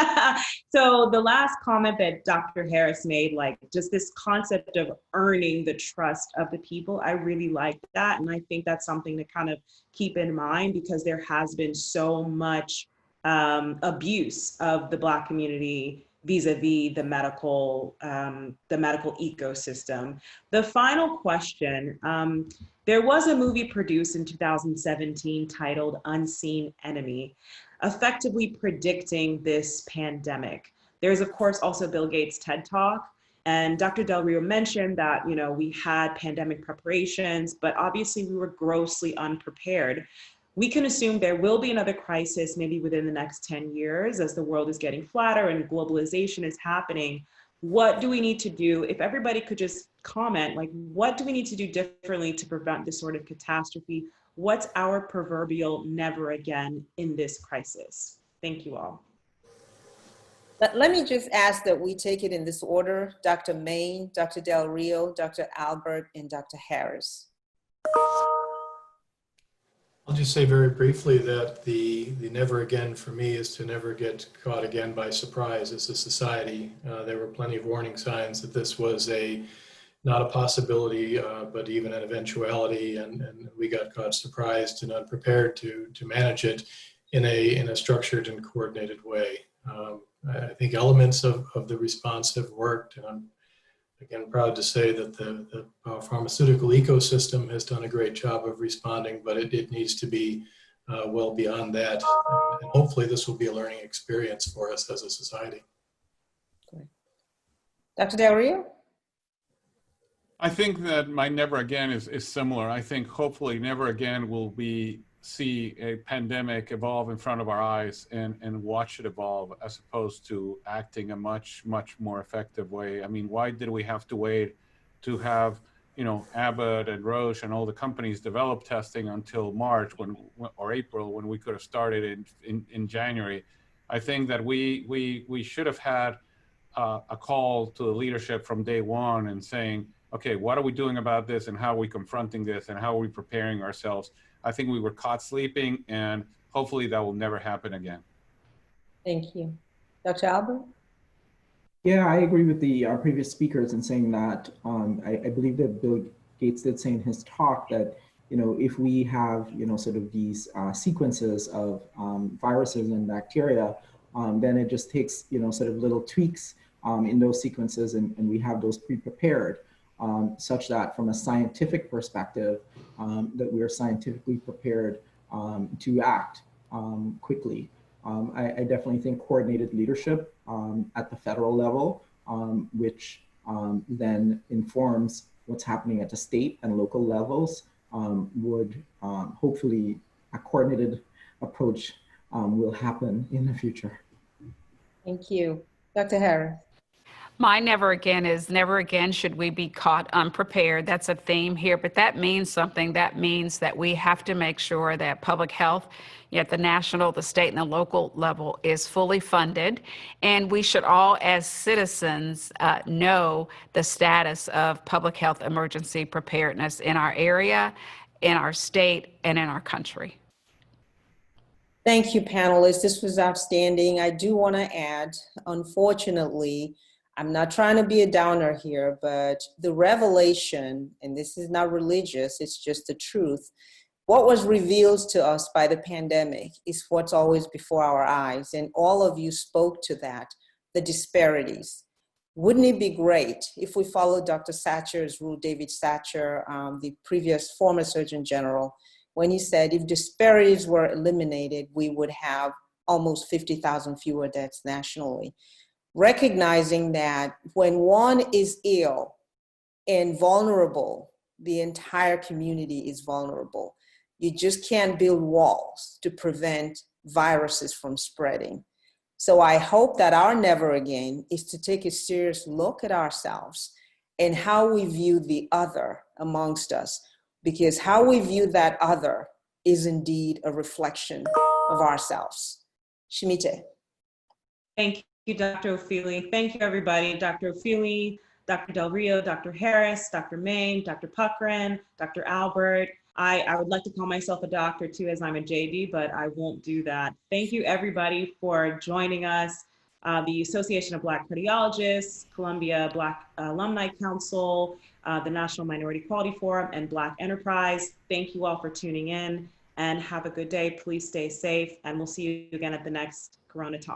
So the last comment that Dr. Harris made, like just this concept of earning the trust of the people, I really like that. And I think that's something to kind of keep in mind because there has been so much abuse of the Black community vis-a-vis the medical ecosystem. The final question, there was a movie produced in 2017 titled Unseen Enemy, effectively predicting this pandemic. There's of course also Bill Gates' TED Talk, And Dr. Del Rio mentioned that, we had pandemic preparations, but obviously we were grossly unprepared. We can assume there will be another crisis maybe within the next 10 years as the world is getting flatter and globalization is happening. What do we need to do? If everybody could just comment, like, what do we need to do differently to prevent this sort of catastrophe? What's our proverbial never again in this crisis? Thank you all. Let me just ask that we take it in this order: Dr. Main, Dr. Del Rio, Dr. Albert, and Dr. Harris. I'll just say very briefly that the never again for me is to never get caught again by surprise as a society. There were plenty of warning signs that this was not a possibility, but even an eventuality, and we got caught surprised and unprepared to manage it in a structured and coordinated way. I think elements of the response have worked, and I'm again proud to say that the pharmaceutical ecosystem has done a great job of responding, but it needs to be well beyond that, and hopefully this will be a learning experience for us as a society. Great. Dr. Del Rio? I think that my never again is similar. I think hopefully never again will see a pandemic evolve in front of our eyes and watch it evolve, as opposed to acting a much more effective way. I mean, why did we have to wait to have, Abbott and Roche and all the companies develop testing until March or April, when we could have started in January? I think that we should have had a call to the leadership from day one and saying, okay, what are we doing about this, and how are we confronting this, and how are we preparing ourselves? I think we were caught sleeping, and hopefully that will never happen again. Thank you. Dr. Albert? Yeah, I agree with the previous speakers in saying that I believe that Bill Gates did say in his talk that, if we have, sort of these sequences of viruses and bacteria, then it just takes, sort of little tweaks in those sequences, and we have those pre-prepared. Such that from a scientific perspective, that we are scientifically prepared to act quickly. I definitely think coordinated leadership at the federal level, which then informs what's happening at the state and local levels, would hopefully a coordinated approach will happen in the future. Thank you. Dr. Harris? My never again is never again should we be caught unprepared. That's a theme here, but that means something. That means that we have to make sure that public health at the national, the state, and the local level is fully funded. And we should all, as citizens, know the status of public health emergency preparedness in our area, in our state, and in our country. Thank you, panelists. This was outstanding. I do want to add, unfortunately, I'm not trying to be a downer here, but the revelation, and this is not religious, it's just the truth. What was revealed to us by the pandemic is what's always before our eyes. And all of you spoke to that, the disparities. Wouldn't it be great if we followed Dr. Satcher's rule, David Satcher, the previous former Surgeon General, when he said if disparities were eliminated, we would have almost 50,000 fewer deaths nationally. Recognizing that when one is ill and vulnerable, the entire community is vulnerable. You just can't build walls to prevent viruses from spreading. So I hope that our never again is to take a serious look at ourselves and how we view the other amongst us, because how we view that other is indeed a reflection of ourselves. Shimite. Thank you, Dr. Ofili. Thank you, everybody. Dr. Ofili, Dr. Del Rio, Dr. Harris, Dr. Main, Dr. Puckren, Dr. Albert. I would like to call myself a doctor too, as I'm a JD, but I won't do that. Thank you, everybody, for joining us. The Association of Black Cardiologists, Columbia Black Alumni Council, the National Minority Quality Forum, and Black Enterprise. Thank you all for tuning in, and have a good day. Please stay safe, and we'll see you again at the next Koruna Talk.